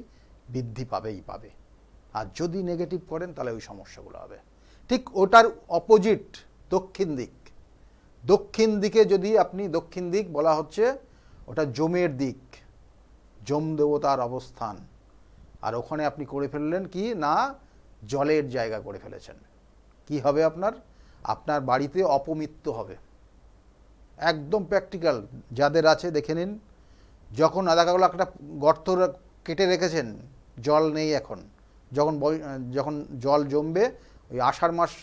বৃদ্ধি পাবেই পাবে। আর যদি নেগেটিভ করেন তাহলে ওই সমস্যাগুলো হবে। ঠিক ওটার অপোজিট দক্ষিণ দিক, দক্ষিণ দিকে যদি আপনি, দক্ষিণ দিক বলা হচ্ছে ওটা যমের দিক, যম দেবতার অবস্থান। আর ওখানে আপনি করে ফেললেন কি না, জলের জায়গা করে ফেলেছেন, কি হবে আপনার? আপনার বাড়িতে অপমৃত্যু হবে। একদম প্র্যাকটিক্যাল, যাদের আছে দেখে নিন। যখন দেখা গেলো একটা গর্ত কেটে রেখেছেন, জল নেই এখন, যখন জল জমবে, ওই আষাঢ় মাস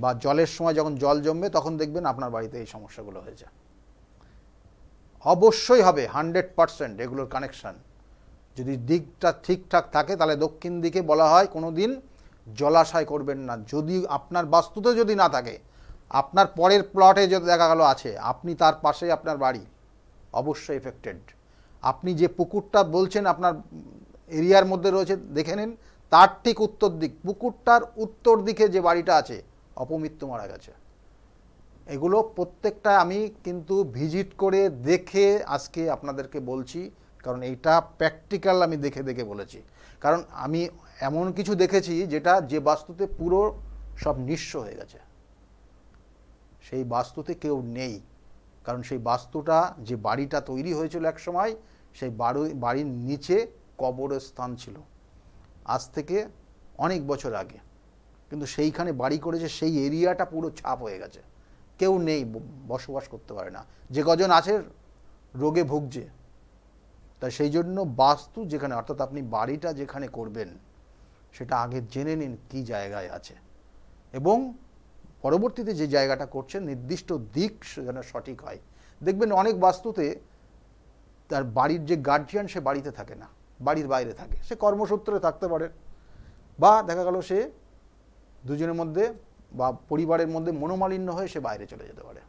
বা জলের সময় যখন জল জমবে, তখন দেখবেন আপনার বাড়িতে এই সমস্যাগুলো হয়েছে। অবশ্যই হবে 100% এগুলোর কানেকশান। যদি দিকটা ঠিকঠাক থাকে, তাহলে দক্ষিণ দিকে বলা হয় কোনো দিন জলাশয় করবেন না। যদি আপনার বাস্তুতে যদি না থাকে, আপনার পরের প্লটে যদি দেখা গেল আছে, আপনি তার পাশেই আপনার বাড়ি, অবশ্যই এফেক্টেড। আপনি যে পুকুরটা বলছেন আপনার এরিয়ার মধ্যে রয়েছে, দেখে নিন তার ঠিক উত্তর দিক, পুকুরটার উত্তর দিকে যে বাড়িটা আছে, অপমৃত্যু মারা গেছে। এগুলো প্রত্যেকটা আমি কিন্তু ভিজিট করে দেখে আজকে আপনাদেরকে বলছি, কারণ এইটা প্র্যাকটিক্যাল আমি দেখে দেখে বলেছি। কারণ আমি এমন কিছু দেখেছি যেটা যে বাস্তুতে পুরো সব নিঃস্ব হয়ে গেছে, সেই বাস্তুতে কেউ নেই। কারণ সেই বাস্তুটা, যে বাড়িটা তৈরি হয়েছিল এক সময়, সেই বাড়ির নিচে কবরস্থান ছিল আজ থেকে অনেক বছর আগে, কিন্তু সেইখানে বাড়ি করেছে, সেই এরিয়াটা পুরো ছাপ হয়ে গেছে, কেউ নেই, বসবাস করতে পারে না, যে কজন আছে রোগে ভুগছে। তাই সেই জন্য বাস্তু যেখানে, অর্থাৎ আপনি বাড়িটা যেখানে করবেন সেটা আগে জেনে নিন কী জায়গায় আছে, এবং পরবর্তীতে যে জায়গাটা করছেন নির্দিষ্ট দিক যেন সঠিক হয়। দেখবেন অনেক বাস্তুতে তার বাড়ির যে গার্জিয়ান সে বাড়িতে থাকে না, বাড়ির বাইরে থাকে, সে কর্মসূত্রে থাকতে পারে, বা দেখা গেল সে দুজনের মধ্যে বা পরিবারের মধ্যে মনোমালিন্য হয়ে সে বাইরে চলে যেতে পারে।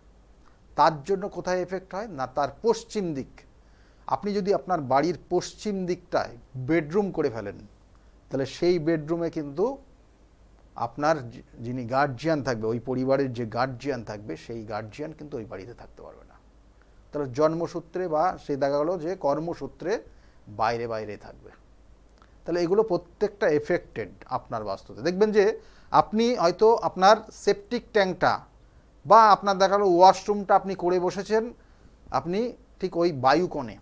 তার জন্য কোথায় এফেক্ট হয় না, তার পশ্চিম দিক। আপনি যদি আপনার বাড়ির পশ্চিম দিকটায় বেডরুম করে ফেলেন, তাহলে সেই বেডরুমে কিন্তু আপনার যিনি গার্জিয়ান থাকবে, ওই পরিবারের যে গার্জিয়ান থাকবে, সেই গার্জিয়ান কিন্তু ওই বাড়িতে থাকতে পারবে না। তাহলে জন্মসূত্রে বা সে দেখা গেলো যে কর্মসূত্রে বাইরে বাইরে থাকবে। তাহলে এগুলো প্রত্যেকটা এফেক্টেড আপনার বাস্তুতে। দেখবেন যে আপনি হয়তো আপনার সেপটিক ট্যাঙ্কটা বা আপনার দেখা গেলো ওয়াশরুমটা আপনি করে বসেছেন, আপনি ঠিক ওই বায়ুকোণে।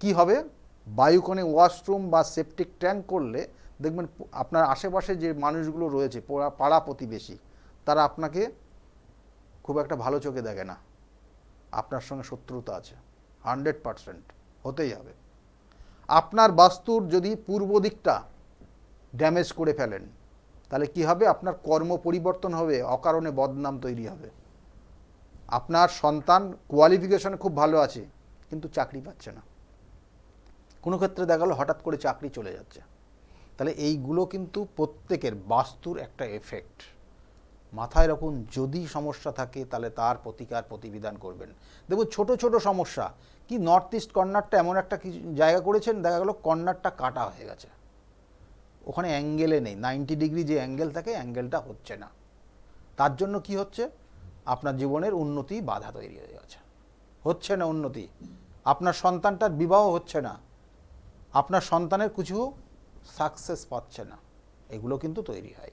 কি হবে, বায়ুকোণে ওয়াশরুম বা সেপটিক ট্যাঙ্ক করলে দেখবেন আপনার আশেপাশে যে মানুষগুলো রয়েছে, পাড়া প্রতিবেশী, তারা আপনাকে খুব একটা ভালো চোখে দেখে না, আপনার সঙ্গে শত্রুতা আছে, 100% হতেই হবে। আপনার বাস্তুর যদি পূর্ব দিকটা ড্যামেজ করে ফেলেন, তাহলে কি হবে, আপনার কর্ম পরিবর্তন হবে, অকারণে বদনাম তৈরি হবে। আপনার সন্তান কোয়ালিফিকেশন খুব ভালো আছে কিন্তু চাকরি পাচ্ছে না, কোনো ক্ষেত্রে দেখা গেল হঠাৎ করে চাকরি চলে যাচ্ছে। তাহলে এইগুলো কিন্তু প্রত্যেকের বাস্তুর একটা এফেক্ট। মাথায় রাখুন, যদি সমস্যা থাকে তাহলে তার প্রতিকার প্রতিবিধান করবেন। দেখুন ছোট ছোট সমস্যা, কি নর্থ ইস্ট কর্নারটা এমন একটা জায়গা করেছেন, দেখা গেল কর্নারটা কাটা হয়ে গেছে, ওখানে অ্যাঙ্গেলে নেই, 90 ডিগ্রি যে অ্যাঙ্গেল থাকে অ্যাঙ্গেলটা হচ্ছে না। তার জন্য কি হচ্ছে, আপনার জীবনের উন্নতি বাধা তৈরি হয়ে গেছে, হচ্ছে না উন্নতি, আপনার সন্তানটার বিবাহ হচ্ছে না, আপনার সন্তানের কিছু সাকসেস পাচ্ছে না, এগুলো কিন্তু তৈরি হয়।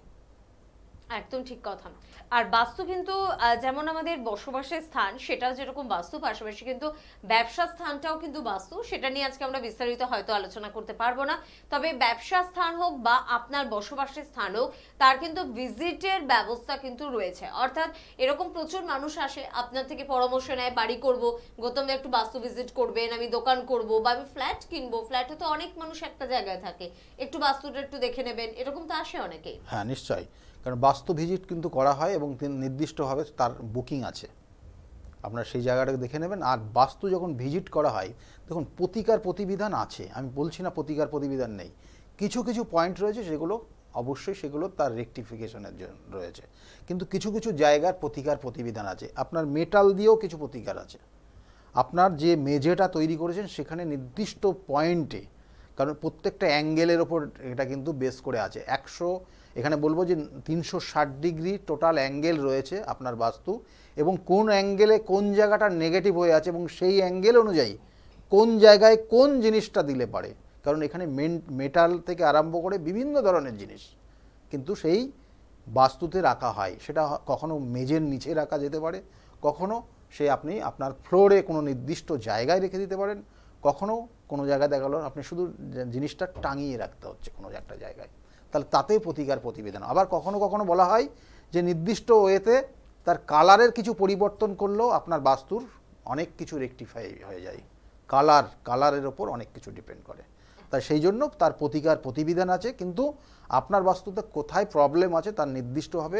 একদম ঠিক কথা। আর বাস্তু কিন্তু যেমন আমাদের বসবাসের স্থান সেটাও যেরকম বাস্তু, পাশাপাশি কিন্তু ব্যবসা স্থানটাও কিন্তু বাস্তু। সেটা নিয়ে আজকে আমরা বিস্তারিত হয়তো আলোচনা করতে পারবো না, তবে ব্যবসা স্থান হোক বা আপনার বসবাসের স্থান হোক, তার কিন্তু ভিজিটের ব্যবস্থা কিন্তু রয়েছে। অর্থাৎ এরকম প্রচুর মানুষ আসে, আপনার থেকে পরামর্শ নেয়, বাড়ি করব, গৌতম একটু বাস্তু ভিজিট করবেন, আমি দোকান করব বা আমি ফ্ল্যাট কিনবো, ফ্ল্যাটে তো অনেক মানুষ একটা জায়গায় থাকে, একটু বাস্তুটা একটু দেখে নেবেন, এরকম তো আসে অনেকেই। হ্যাঁ নিশ্চয়ই, কারণ বাস্তু ভিজিট কিন্তু করা হয় এবং নির্দিষ্টভাবে তার বুকিং আছে, আপনারা সেই জায়গাটাকে দেখে নেবেন। আর বাস্তু যখন ভিজিট করা হয়, দেখুন প্রতিকার প্রতিবিধান আছে, আমি বলছি না প্রতিকার প্রতিবিধান নেই, কিছু কিছু পয়েন্ট রয়েছে সেগুলো অবশ্যই সেগুলো তার রেকটিফিকেশনের জন্য রয়েছে, কিন্তু কিছু কিছু জায়গার প্রতিকার প্রতিবিধান আছে। আপনার মেটাল দিয়েও কিছু প্রতিকার আছে, আপনার যে মেঝেটা তৈরি করেছেন সেখানে নির্দিষ্ট পয়েন্টে, কারণ প্রত্যেকটা অ্যাঙ্গেলের ওপর এটা কিন্তু বেস করে আছে, এখানে বলবো যে 360 ডিগ্রি টোটাল অ্যাঙ্গেল রয়েছে আপনার বাস্তু, এবং কোন অ্যাঙ্গেলে কোন জায়গাটা নেগেটিভ হয়ে আছে এবং সেই অ্যাঙ্গেল অনুযায়ী কোন জায়গায় কোন জিনিসটা দিলে পারে, কারণ এখানে মেটাল থেকে আরম্ভ করে বিভিন্ন ধরনের জিনিস কিন্তু সেই বাস্তুতে রাখা হয়। সেটা কখনো মেঝের নিচে রাখা যেতে পারে, কখনো সে আপনি আপনার ফ্লোরে কোনো নির্দিষ্ট জায়গায় রেখে দিতে পারেন, কখনো কোনো জায়গায় দেখা গেল আপনি শুধু জিনিসটা টাঙিয়ে রাখতে হচ্ছে কোনো একটা জায়গায়, তাহলে তাতেই প্রতিকার প্রতিবেদন। আবার কখনো কখনো বলা হয় যে নির্দিষ্ট ওয়েতে তার কালারের কিছু পরিবর্তন করলেও আপনার বাস্তুর অনেক কিছু রেকটিফাই হয়ে যায়, কালারের ওপর অনেক কিছু ডিপেন্ড করে। তাই সেই জন্য তার প্রতিকার প্রতিবিধান আছে, কিন্তু আপনার বাস্তুতে কোথায় প্রবলেম আছে তার নির্দিষ্টভাবে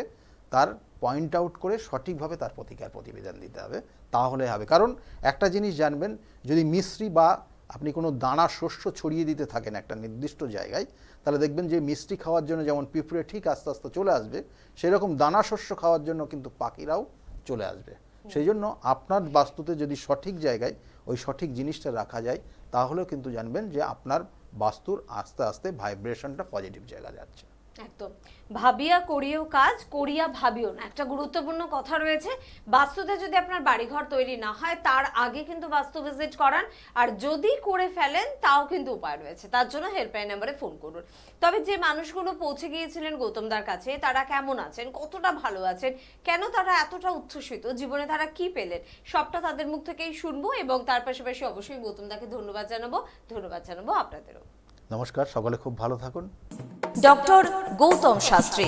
তার পয়েন্ট আউট করে সঠিকভাবে তার প্রতিকার প্রতিবিধান দিতে হবে, তাহলে হবে। কারণ একটা জিনিস জানবেন, যদি মিশ্রি বা আপনি কোনো দানা শস্য ছড়িয়ে দিতে থাকেন একটা নির্দিষ্ট জায়গায়, তাহলে দেখবেন যে মিষ্টি খাওয়ার জন্য যেমন পিঁপড়ে ঠিক আস্তে আস্তে চলে আসবে, সেরকম দানা শস্য খাওয়ার জন্য কিন্তু পাখিরাও চলে আসবে। সেই জন্য আপনার বাস্তুতে যদি সঠিক জায়গায় ওই সঠিক জিনিসটা রাখা যায়, তাহলেও কিন্তু জানবেন যে আপনার বাস্তুর আস্তে আস্তে ভাইব্রেশনটা পজিটিভ জায়গা যাচ্ছে। একদম ভাবিয়া করিও কাজ, করিয়া ভাবিও না, একটা গুরুত্বপূর্ণ কথা রয়েছে। বাস্তুতে যদি আপনার বাড়িঘর তৈরি না হয় তার আগে কিন্তু বাস্তু ভিজিট করান, আর যদি করে ফেলেন তাও কিন্তু উপায় রয়েছে, তার জন্য হেল্পলাইন নাম্বারে ফোন করুন। তবে যে মানুষগুলো পৌঁছে গিয়েছিলেন গৌতমদার কাছে, তারা কেমন আছেন, কতটা ভালো আছেন, কেন তারা এতটা উচ্ছ্বসিত, জীবনে তারা কি পেলেন, সবটা তাদের মুখ থেকেই শুনবো। এবং তার পাশাপাশি অবশ্যই গৌতমদাকে ধন্যবাদ জানাবো আপনাদেরও। নমস্কার, সকলে খুব ভালো থাকুন। ডক্টর গৌতম শাস্ত্রী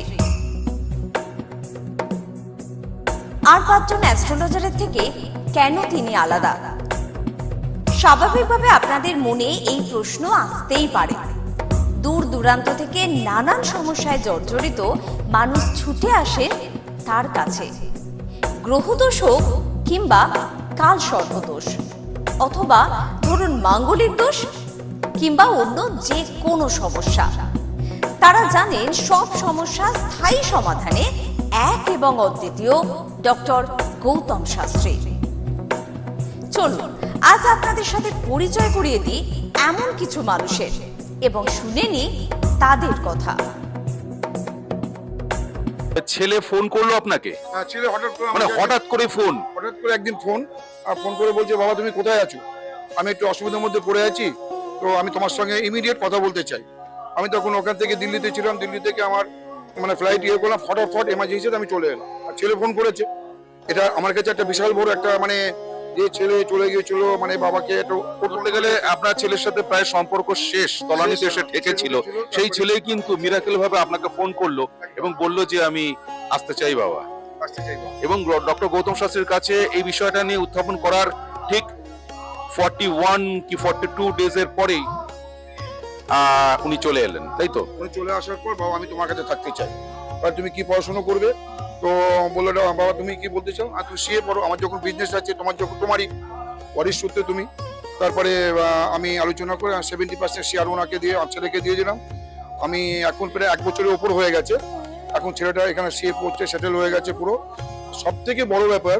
আর 5 জন অ্যাস্ট্রোলজারের থেকে কেন তিনি আলাদা? স্বাভাবিকভাবে আপনাদের মনে এই প্রশ্ন আসতেই পারে। দূর দূরান্ত থেকে নানান সমস্যায় জর্জরিত মানুষ ছুটে আসে তার কাছে। গ্রহদোষ হোক কিংবা কাল সর্পদোষ, অথবা ধরুন মাঙ্গলিক দোষ কিংবা অন্য যে কোনো সমস্যা, তারা জানেন সব সমস্যা স্থায়ী সমাধানে এক এবং অদ্বিতীয় ডক্টর গৌতম শাস্ত্রী। চলুন আজ আপনাদের সাথে পরিচয় করিয়ে দিই এমন কিছু মানুষের, এবং শুনে নিই তাদের কথা। ছেলে ফোন করলো আপনাকে? হ্যাঁ, ছেলে হঠাৎ করে মানে হঠাৎ করে ফোন? হঠাৎ করে একদিন ফোন করে বলছে, বাবা তুমি কোথায় আছো, আমি একটু অসুবিধার মধ্যে পড়ে আছি, তো আমি তোমার সঙ্গে ইমিডিয়েট কথা বলতে চাই। আমি তখন ওখান থেকে দিল্লিতে ছিলাম, দিল্লি থেকে আমার মানে ফ্লাইট করলাম, ফটাফট এমার্জেন্সিতে আমি চলে এলাম। আর ছেলে ফোন করেছে, এটা আমার কাছে একটা বিশাল বড় একটা মানে যে ছেলে চলে গিয়েছিল, মানে বাবাকে একটু বলতে গেলে আপনার ছেলের সাথে প্রায় সম্পর্ক শেষ, তলানিতে এসে ঠেকেছিল। সেই ছেলে কিন্তু মিরাকেল ভাবে আপনাকে ফোন করলো এবং বললো যে আমি আসতে চাই বাবা। আসতে চাইবো। এবং ডক্টর গৌতম শাস্ত্রীর কাছে এই বিষয়টা নিয়ে উত্থাপন করার ঠিক 41 কি 42 ডেজের পরেই উনি চলে এলেন, তাই তো? উনি চলে আসার পর, বাবা আমি তোমার কাছে থাকতে চাই, আর তুমি কি পড়াশোনা করবে? তো বললো, বাবা তুমি কি বলতে চাও? আর তুমি সিএ পড়ো, আমার যখন বিজনেস আছে, তোমারই ওয়ারিশ সূত্রে তুমি। তারপরে আমি আলোচনা করে 70% শেয়ার ওনাকে দিয়ে ছেলেকে দিয়ে দিলাম। আমি এখন প্রায় 1 বছরের ওপর হয়ে গেছে, এখন ছেলেটা এখানে সিএ পড়ছে, সেটেল হয়ে গেছে পুরো। সব থেকে বড় ব্যাপার,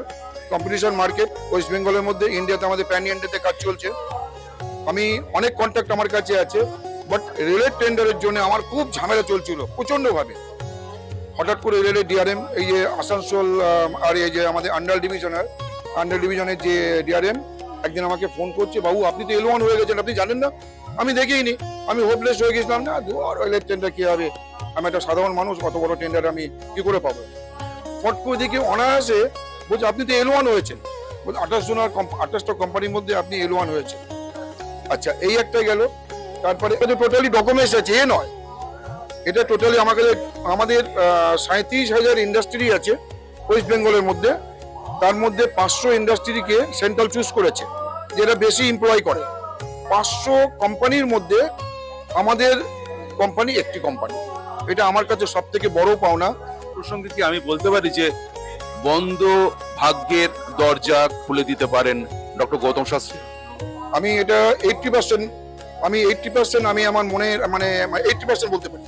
কম্পিটিশন মার্কেট ওয়েস্ট বেঙ্গলের মধ্যে, ইন্ডিয়াতে আমাদের প্যান ইন্ডিয়াতে কাজ চলছে। আমি অনেক কন্ট্যাক্ট আমার কাছে আছে, বাট রেলের টেন্ডারের জন্য আমার খুব ঝামেলা চলছিল প্রচন্ড ভাবে। হঠাৎ করে রেলের ডিআরএম, এই যে আসানসোল আর এই যে আমাদের আন্ডার ডিভিশনের যে ডিআরএম, একদিন আমাকে ফোন করছে, বাবু আপনি তো L1 হয়ে গেছেন, আপনি জানেন না? আমি দেখিনি, আমি হোপলেস হয়ে গেছিলাম, না রেলের টেন্ডার কি হবে, আমি একটা সাধারণ মানুষ, অত বড় টেন্ডার আমি কি করে পাবো? ফট করে দেখি অনায়াসে বলছে আপনি তো L1 হয়েছেন, বলছে 28টা কোম্পানির মধ্যে আপনি L1 হয়েছেন। আচ্ছা, এই একটা গেল। তারপরে টোটালি ডকুমেন্টস আছে, এ নয়, এটা টোটালি আমাদের 37,000 ইন্ডাস্ট্রি আছে ওয়েস্ট বেঙ্গলের মধ্যে। তার মধ্যে 500 ইন্ডাস্ট্রিকে সেন্ট্রাল চুজ করেছে, যেটা বেশি এমপ্লয় করে। 500 কোম্পানির মধ্যে আমাদের কোম্পানি একটি কোম্পানি, এটা আমার কাছে সব থেকে বড় পাওনা। প্রসঙ্গে কি আমি বলতে পারি যে বন্ধ ভাগ্যের দরজা খুলে দিতে পারেন ডক্টর গৌতম শাস্ত্রী? আমি এটা 80% আমি আমার মনের মানে 80% বলতে পারি।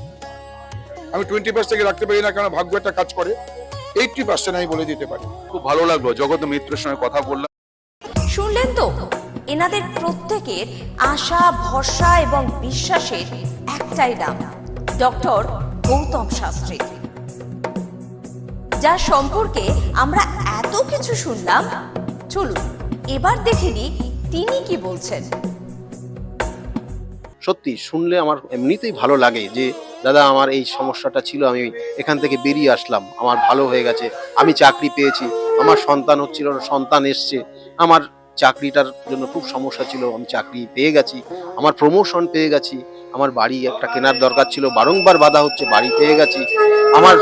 আমি 20% রাখতে পারি না, কারণ ভাগ্য একটা কাজ করে। 80% আমি বলে দিতে পারি। খুব ভালো লাগলো জগত মিত্রের সঙ্গে কথা বললাম। শুনলেন তো, এনাদের প্রত্যেকের আশা ভরসা এবং বিশ্বাসের একটাই নাম, ডক্টর গৌতম শাস্ত্রী, যার সম্পর্কে আমরা এত কিছু শুনলাম। চলুন এবার দেখে নিই তিনি কি বলছেন। সত্যি শুনলে আমার এমনিতেই ভালো লাগে যে দাদা আমার এই সমস্যাটা ছিল, আমি এখান থেকে বেরিয়ে আসলাম, আমার ভালো হয়ে গেছে, আমি চাকরি পেয়েছি, আমার সন্তান হচ্ছিল না, সন্তান এসছে, আমার চাকরিটার জন্য খুব সমস্যা ছিল, আমি চাকরি পেয়ে গেছি, আমার প্রমোশন পেয়ে গেছি, আমার বাড়ি একটা কেনার দরকার ছিল, বারংবার বাধা হচ্ছে, বাড়ি পেয়ে গেছি, আমার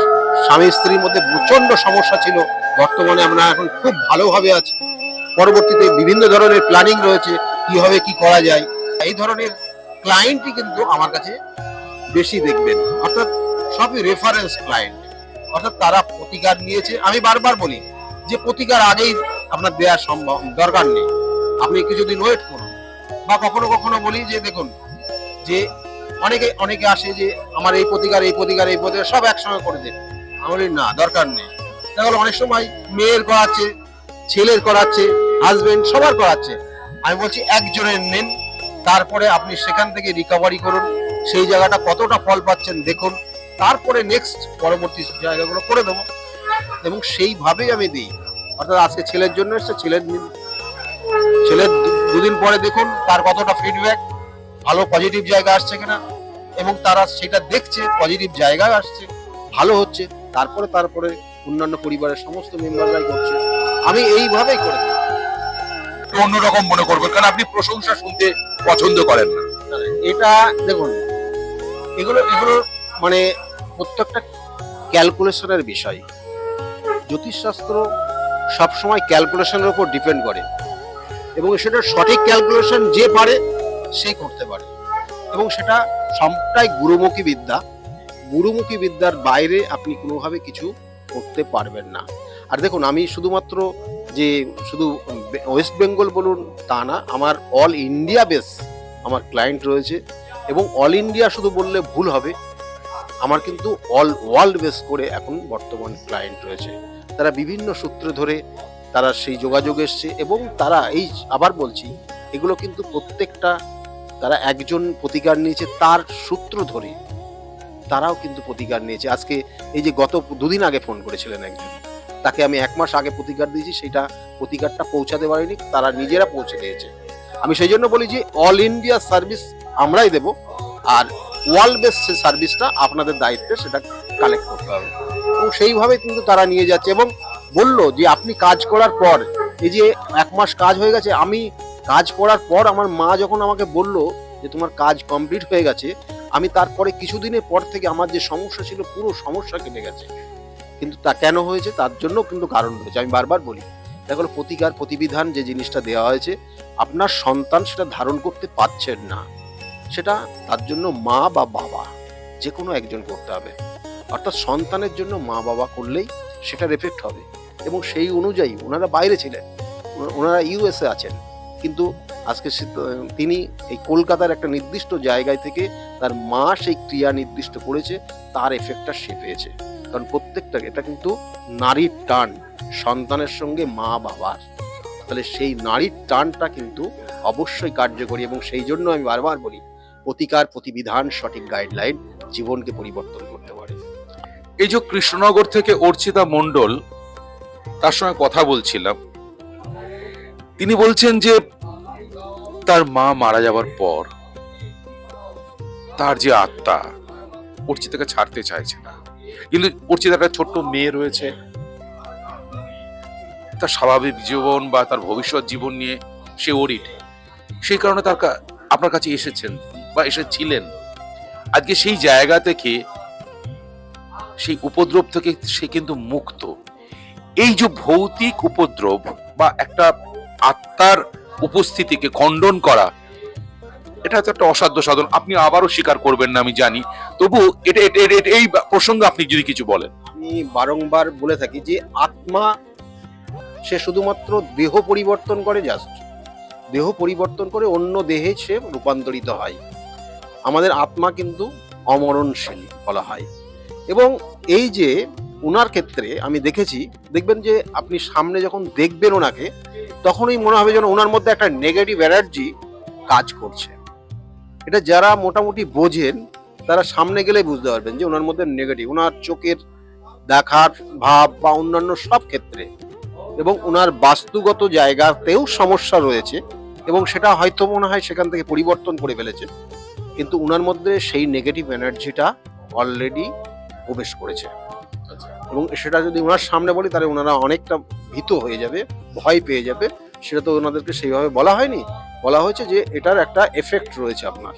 স্বামী স্ত্রীর মধ্যে প্রচন্ড সমস্যা ছিল, বর্তমানে আমরা এখন খুব ভালোভাবে আছি, পরবর্তীতে বিভিন্ন ধরনের প্ল্যানিং রয়েছে কিভাবে কি করা যায়। এই ধরনের ক্লায়েন্টই কিন্তু আমার কাছে বেশি দেখবেন, অর্থাৎ সবই রেফারেন্স ক্লায়েন্ট, অর্থাৎ তারা প্রতিকার নিয়েছে। আমি বারবার বলি যে প্রতিকার আগেই আপনার দেওয়ার সম্ভব দরকার নেই, আপনি কিছুদিন ওয়েট করুন। বা কখনো কখনো বলি যে দেখুন যে অনেকে আসে যে আমার এই প্রতিকার সব একসঙ্গে করে দেন, আমি বলি না, দরকার নেই। দেখো অনেক সময় মেয়ের করাচ্ছে, ছেলের করাচ্ছে, হাজবেন্ড সবার করাচ্ছে, আমি বলছি একজনের নেন, তারপরে আপনি সেখান থেকে রিকভারি করুন, সেই জায়গাটা কতটা ফল পাচ্ছেন দেখুন, তারপরে নেক্সট পরবর্তী জায়গাগুলো করে দেবো, এবং সেইভাবেই আমি দিই। অর্থাৎ আজকে ছেলের জন্য এসছে, ছেলের দুদিন পরে দেখুন তার কতটা ফিডব্যাক, ভালো পজিটিভ জায়গা আসছে কিনা, এবং তারা সেটা দেখছে পজিটিভ জায়গায় আসছে, ভালো হচ্ছে, তারপরে অন্যান্য পরিবারের সমস্ত মেম্বাররাই করছে। আমি এইভাবেই করে দিই। অন্যরকম মনে করবেন, কারণ আপনি প্রশংসা শুনতে পছন্দ করেন না। এটা দেখুন, এগুলো মানে প্রত্যেকটা ক্যালকুলেশনের বিষয়। জ্যোতিষশাস্ত্র সবসময় ক্যালকুলেশনের উপর ডিপেন্ড করে, এবং সেটা সঠিক ক্যালকুলেশন যে পারে সেই করতে পারে, এবং সেটা সবটাই গুরুমুখী বিদ্যা। গুরুমুখী বিদ্যার বাইরে আপনি কোনোভাবে কিছু করতে পারবেন না। আর দেখুন, আমি শুধুমাত্র যে শুধু ওয়েস্ট বেঙ্গল বলুন তা না, আমার অল ইন্ডিয়া বেস আমার ক্লায়েন্ট রয়েছে, এবং অল ইন্ডিয়া শুধু বললে ভুল হবে, আমার কিন্তু অল ওয়ার্ল্ড বেস করে এখন বর্তমান ক্লায়েন্ট রয়েছে। তারা বিভিন্ন সূত্র ধরে তারা সেই যোগাযোগ এসছে, এবং তারা এই আবার বলছি, এগুলো কিন্তু প্রত্যেকটা তারা একজন প্রতিকার নিয়েছে তার সূত্র ধরে, তারাও কিন্তু প্রতিকার নিয়েছে। আজকে এই যে গত দুদিন আগে ফোন করেছিলেন একজন, তাকে আমি 1 মাস আগে প্রতিকার দিয়েছি, সেটা প্রতিকারটা পৌঁছাতে পারিনি, তারা নিজেরা পৌঁছে দিয়েছে। আমি সেই জন্য বলি যে অল ইন্ডিয়া সার্ভিস আমরাই দেব, আর ওয়ার্ল্ড বেস সার্ভিসটা আপনাদের দায়িত্বে সেটা কালেক্ট করতে হবে, এবং সেইভাবে কিন্তু তারা নিয়ে যাচ্ছে। এবং বললো যে আপনি কাজ করার পর, এই যে 1 মাস কাজ হয়ে গেছে, আমি কাজ করার পর আমার মা যখন আমাকে বললো যে তোমার কাজ কমপ্লিট হয়ে গেছে, আমি তারপরে কিছুদিনের পর থেকে আমার যে সমস্যা ছিল পুরো সমস্যা কেটে গেছে। কিন্তু তা কেন হয়েছে, তার জন্য কিন্তু কারণ রয়েছে। আমি বারবার বলি, দেখো প্রতিকার প্রতিবিধান যে জিনিসটা দেওয়া হয়েছে, আপনার সন্তান সেটা ধারণ করতে পারছেন না, সেটা তার জন্য মা বা বাবা যে কোনো একজন করতে হবে। অর্থাৎ সন্তানের জন্য মা বাবা করলেই সেটার এফেক্ট হবে, এবং সেই অনুযায়ী ওনারা বাইরে ছিলেন, ওনারা ইউএসএ আছেন, কিন্তু আজকে তিনি এই কলকাতার একটা নির্দিষ্ট জায়গায় থেকে তার মা সেই ক্রিয়া নির্দিষ্ট করেছে, তার এফেক্টটা সে পেয়েছে। কারণ প্রত্যেকটা এটা কিন্তু নারীর টান সন্তানের সঙ্গে মা বাবার, তাহলে সেই নারীর টানটা কিন্তু অবশ্যই কার্যকরী, এবং সেই জন্য আমি বারবার বলি, প্রতিকার প্রতিবিধান সঠিক গাইডলাইন জীবনকে পরিবর্তন করতে পারে। এই যে কৃষ্ণনগর থেকে অর্চিতা মণ্ডল, তার সঙ্গে কথা বলছিলাম, তিনি বলছেন যে তার মা মারা যাবার পর তার যে আত্মা অর্চিতাকে ছাড়তে চাইছে না, কিন্তু অর্চিতার একটা ছোট্ট মেয়ে রয়েছে, তার স্বাভাবিক জীবন বা তার ভবিষ্যৎ জীবন নিয়ে সে ওরিড, সেই কারণে আপনার কাছে এসেছেন বা এসেছিলেন। আজকে সেই জায়গা থেকে, সেই উপদ্রব থেকে সে কিন্তু মুক্ত। এই যে ভৌতিক উপদ্রব বা একটা আত্মার উপস্থিতিকে খণ্ডন করা, এটা তো একটা অসাধ্য সাধন। আপনি আবারও স্বীকার করবেন না আমি জানি, তবু এই প্রসঙ্গে আপনি যদি কিছু বলেন। আমি বারংবার বলে থাকি যে আত্মা সে শুধুমাত্র দেহ পরিবর্তন করে, জাস্ট দেহ পরিবর্তন করে অন্য দেহে সে রূপান্তরিত হয়। আমাদের আত্মা কিন্তু অমরণশীল বলা হয়, এবং এই যে ওনার ক্ষেত্রে আমি দেখেছি, দেখবেন যে আপনি সামনে যখন দেখবেন ওনাকে, তখনই মনে হবে যেন ওনার মধ্যে একটা নেগেটিভ এনার্জি কাজ করছে। এটা যারা মোটামুটি বোঝেন তারা সামনে গেলে বুঝতে পারবেন যে ওনার মধ্যে নেগেটিভ, ওনার চোখের দেখার ভাব বা অন্যান্য সব ক্ষেত্রে, এবং ওনার বাস্তুগত জায়গাতেও সমস্যা রয়েছে, এবং সেটা হয়তো মনে হয় সেখান থেকে পরিবর্তন করে ফেলেছে, কিন্তু ওনার মধ্যে সেই নেগেটিভ এনার্জিটা অলরেডি প্রবেশ করেছে। এবং সেটা যদি ওনার সামনে বলি তাহলে ওনারা অনেকটা ভীত হয়ে যাবে, ভয় পেয়ে যাবে। সেটা তো ওনাদেরকে সেইভাবে বলা হয়নি, বলা হয়েছে যে এটার একটা এফেক্ট রয়েছে আপনার।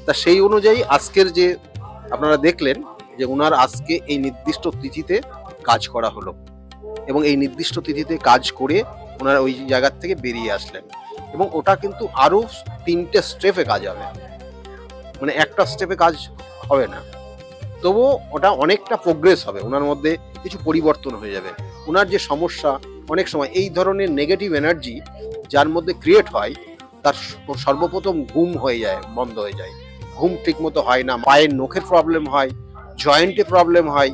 তা সেই অনুযায়ী আজকের যে আপনারা দেখলেন যে ওনার আজকে এই নির্দিষ্ট তিথিতে কাজ করা হলো, এবং এই নির্দিষ্ট তিথিতে কাজ করে ওনারা ওই জায়গার থেকে বেরিয়ে আসলেন, এবং ওটা কিন্তু আরো 3টে স্টেপে কাজ হবে, মানে একটা স্টেপে কাজ হবে না, তবুও ওটা অনেকটা প্রোগ্রেস হবে, ওনার মধ্যে কিছু পরিবর্তন হয়ে যাবে। ওনার যে সমস্যা, অনেক সময় এই ধরনের নেগেটিভ এনার্জি যার মধ্যে ক্রিয়েট হয়, তার সর্বপ্রথম ঘুম হয়ে যায়, বন্ধ হয়ে যায়, ঘুম ঠিক মতো হয় না, পায়ের নখের প্রবলেম হয়, জয়েন্টে প্রবলেম হয়,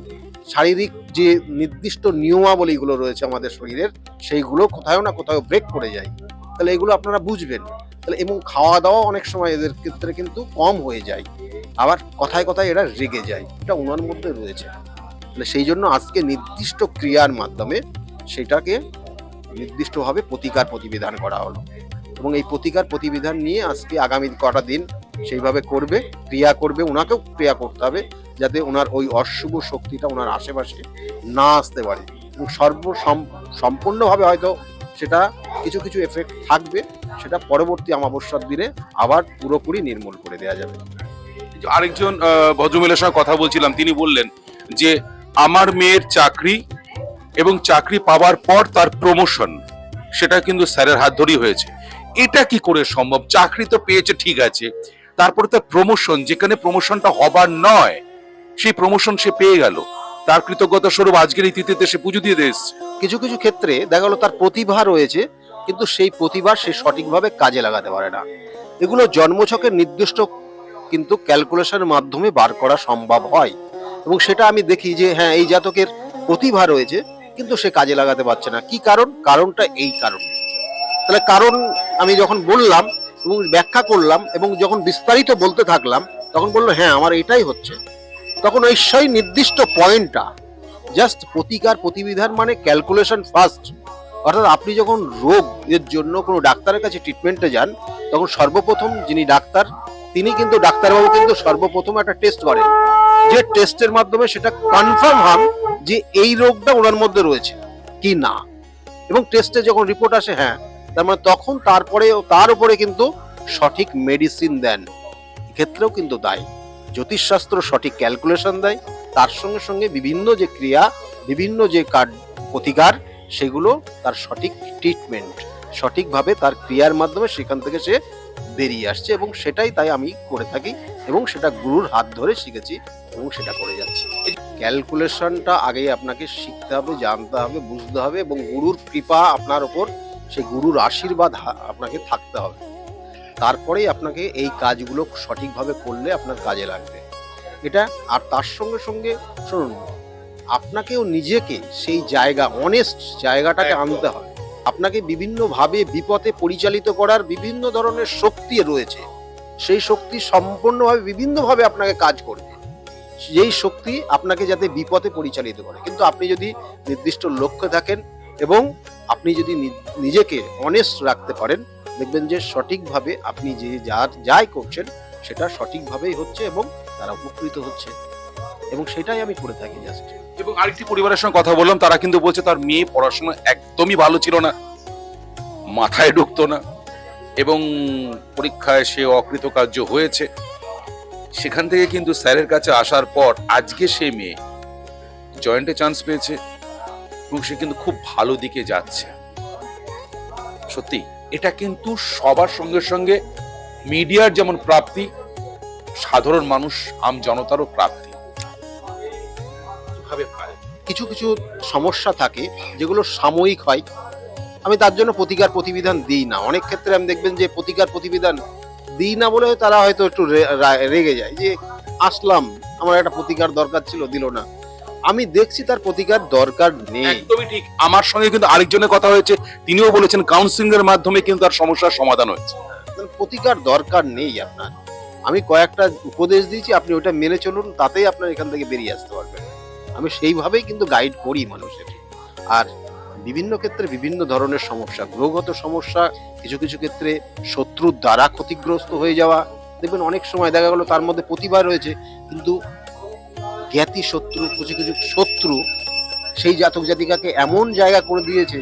শারীরিক যে নির্দিষ্ট নিয়মাবলীগুলো রয়েছে আমাদের শরীরের, সেইগুলো কোথাও না কোথাও ব্রেক করে যায়। তাহলে এগুলো আপনারা বুঝবেন। তাহলে এবং খাওয়া দাওয়া অনেক সময় এদের ক্ষেত্রে কিন্তু কম হয়ে যায়। আবার কথায় কথায় এরা রেগে যায়, এটা ওনার মধ্যে রয়েছে। তাহলে সেই জন্য আজকে নির্দিষ্ট ক্রিয়ার মাধ্যমে সেটাকে নির্দিষ্টভাবে প্রতিকার প্রতিবিধান করা হলো, এবং এই প্রতিকার প্রতিবিধান নিয়ে আজকে আগামী কটা দিন সেইভাবে করবে, ক্রিয়া করবে, ওনাকেও ক্রিয়া করতে হবে যাতে ওনার ওই অশুভ শক্তিটা ওনার আশেপাশে না আসতে পারে, এবং সম্পূর্ণভাবে হয়তো সেটা কিছু কিছু এফেক্ট থাকবে, সেটা পরবর্তী অমাবস্যার দিনে আবার পুরোপুরি নির্মূল করে দেওয়া যাবে। আরেকজন ভদ্রমহিলার সঙ্গে কথা বলছিলাম, তিনি বললেন যে আমার মেয়ের চাকরি এবং চাকরি পাওয়ার পর তার প্রমোশন, সেটা কিন্তু স্যারের হাত ধরেই হয়েছে। এটা কি করে সম্ভব? চাকরি তো পেয়েছে ঠিক আছে, তারপরে তার প্রমোশন, যেখানে প্রমোশনটা হবার নয় সেই প্রমোশন সে পেয়ে গেল, তার কৃতজ্ঞতা স্বরূপ আজকের এই তিথিতে সে পুজো দিয়ে এসেছে। কিছু কিছু ক্ষেত্রে দেখা গেল তার প্রতিভা রয়েছে, কিন্তু সেই প্রতিভা সে সঠিকভাবে কাজে লাগাতে পারে না। এগুলো জন্মছকের নির্দিষ্ট কিন্তু ক্যালকুলেশনের মাধ্যমে বার করা সম্ভব হয়, এবং সেটা আমি দেখি যে হ্যাঁ এই জাতকের প্রতিভা রয়েছে কিন্তু সে কাজে লাগাতে পারছে না। কি কারণ? কারণটা এই কারণ। তাহলে কারণ আমি যখন বললাম এবং ব্যাখ্যা করলাম এবং যখন বিস্তারিত বলতে থাকলাম, তখন বললো হ্যাঁ আমার এটাই হচ্ছে, তখন ওই সেই নির্দিষ্ট পয়েন্টটা জাস্ট প্রতিকার প্রতিবিধান মানে ক্যালকুলেশন ফার্স্ট। অর্থাৎ আপনি যখন রোগ এর জন্য কোনো ডাক্তারের কাছে ট্রিটমেন্টে যান, তখন সর্বপ্রথম যিনি ডাক্তার তিনি কিন্তু ডাক্তারবাবু কিন্তু সর্বপ্রথম একটা টেস্ট করেন, যে টেস্টের মাধ্যমে সেটা কনফার্ম হন যে এই রোগটা ওনার মধ্যে রয়েছে কি না, এবং টেস্টে যখন রিপোর্ট আসে হ্যাঁ, তার মানে তখন তারপরে তার উপরে কিন্তু সঠিক মেডিসিন দেন। এক্ষেত্রেও কিন্তু তাই জ্যোতিষশাস্ত্র সঠিক ক্যালকুলেশন দেয়, তার সঙ্গে সঙ্গে বিভিন্ন যে ক্রিয়া, বিভিন্ন যে প্রতিকার, সেগুলো তার সঠিক ট্রিটমেন্ট, সঠিকভাবে তার ক্রিয়ার মাধ্যমে সেখান থেকে সে বেরিয়ে আসছে, এবং সেটাই তাই আমি করে থাকি এবং সেটা গুরুর হাত ধরে শিখেছি এবং সেটা করে যাচ্ছি। ক্যালকুলেশনটা আগেই আপনাকে শিখতে হবে, জানতে হবে, বুঝতে হবে, এবং গুরুর কৃপা আপনার ওপর, সেই গুরুর আশীর্বাদ আপনাকে থাকতে হবে। তারপরেই আপনাকে এই কাজগুলো সঠিকভাবে করলে আপনার কাজে লাগবে এটা। আর তার সঙ্গে সঙ্গে শুনুন, আপনাকেও নিজেকে সেই জায়গা, অনেস্ট জায়গাটাকে আনতে হবে। আপনাকে বিভিন্নভাবে বিপথে পরিচালিত করার বিভিন্ন ধরনের শক্তি রয়েছে, সেই শক্তি সম্পূর্ণভাবে বিভিন্নভাবে আপনাকে কাজ করবে, যেই শক্তি আপনাকে যাতে বিপথে পরিচালিত করে। কিন্তু আপনি যদি নির্দিষ্ট লক্ষ্যে থাকেন এবং আপনি যদি নিজেকে অনেস্ট রাখতে পারেন, দেখবেন যে সঠিকভাবে আপনি যে যাই করছেন সেটা সঠিকভাবেই হচ্ছে এবং তারা উপকৃত হচ্ছে, এবং সেটাই আমি করে থাকি জাস্ট। এবং আরেকটি পরিবারের সঙ্গে কথা বললাম, তারা কিন্তু বলছে তার মেয়ে পড়াশোনা একদমই ভালো ছিল না, মাথায় ঢুকতো না, এবং পরীক্ষায় সে অকৃতকার্য হয়েছে। সেখান থেকে কিন্তু স্যারের কাছে আসার পর আজকে সে মেয়ে জয়েন্টে চান্স পেয়েছে এবং সে কিন্তু খুব ভালো দিকে যাচ্ছে। সত্যি এটা কিন্তু সবার সঙ্গে সঙ্গে মিডিয়ার যেমন প্রাপ্তি, সাধারণ মানুষ আম জনতারও প্রাপ্তি। কিছু কিছু সমস্যা থাকে যেগুলো সাময়িক হয়, আমি তার জন্য প্রতিকার প্রতিবিধান দিই না। অনেক ক্ষেত্রে আমি দেখবেন যে প্রতিকার প্রতিবিধান দিই না বলে তারা হয়তো একটু রেগে যায় যে আসলাম, আমার একটা প্রতিকার দরকার ছিল, দিল না। আমি দেখছি তার প্রতিকার দরকার নেই। একদমই ঠিক। আমার সঙ্গে কিন্তু আরেকজনের কথা হয়েছে, তিনিও বলেছেন কাউন্সিলিং এর মাধ্যমে কিন্তু তার সমস্যার সমাধান হয়েছে। প্রতিকার দরকার নেই আপনার। আমি কয়েকটা উপদেশ দিয়েছি, আপনি ওটা মেনে চলুন, তাতেই আপনার এখান থেকে বেরিয়ে আসতে পারবেন। আমি সেইভাবেই কিন্তু গাইড করি মানুষের। আর বিভিন্ন ক্ষেত্রে বিভিন্ন ধরনের সমস্যা, গ্রহগত সমস্যা, কিছু কিছু ক্ষেত্রে শত্রুর দ্বারা ক্ষতিগ্রস্ত হয়ে যাওয়া, দেখবেন অনেক সময় দেখা গেল তার মধ্যে প্রতিভা রয়েছে কিন্তু জ্ঞাতি শত্রু, কিছু কিছু শত্রু সেই জাতক জাতিকাকে এমন জায়গা করে দিয়েছে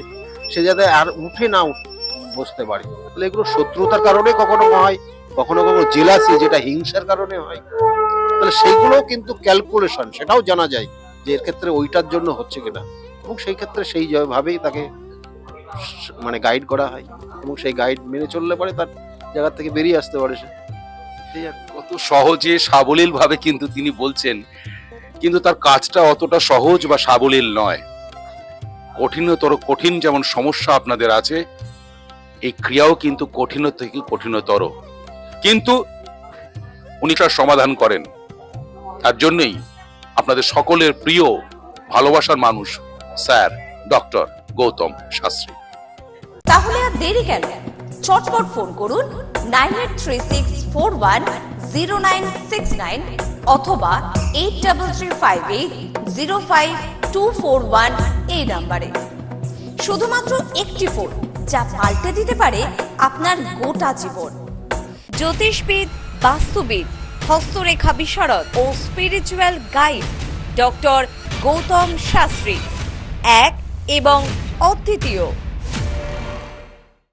সে যাতে আর উঠে না বসতে পারে। তাহলে এগুলো শত্রুতার কারণে কখনো হয়, কখনো কখনো জেলাসি, যেটা হিংসার কারণে হয়। তাহলে সেইগুলোও কিন্তু ক্যালকুলেশন, সেটাও জানা যায় যে এর ক্ষেত্রে ওইটার জন্য হচ্ছে কিনা, এবং সেই ক্ষেত্রে সেইভাবেই তাকে মানে গাইড করা হয়, এবং সেই গাইড মেনে চললে পরে তার জায়গা থেকে বেরিয়ে আসতে পারে সে। কত সহজে সাবলীল ভাবে কিন্তু তিনি বলছেন, কিন্তু তার কাজটা অতটা সহজ বা সাবলীল নয়। কঠিন যেমন সমস্যা আপনাদের আছে, এই ক্রিয়াও কিন্তু কঠিন থেকে কঠিনতর, কিন্তু উনি তার সমাধান করেন। তার জন্যই আপনাদের সকলের প্রিয় ভালোবাসার মানুষ স্যার ডক্টর গৌতম শাস্ত্রী। তাহলে আর দেরি কেন? চটপট ফোন করুন 9836410969 অথবা 8335805241 এই নম্বরে। শুধুমাত্র একটি ফোন যা পাল্টে দিতে পারে আপনার গোটা জীবন। জ্যোতিষবিদ, বাস্তুবিদ, হস্তরেখা বিশারদ ও spiritual guide doctor Gautam Shastri, এক এবং অদ্বিতীয়।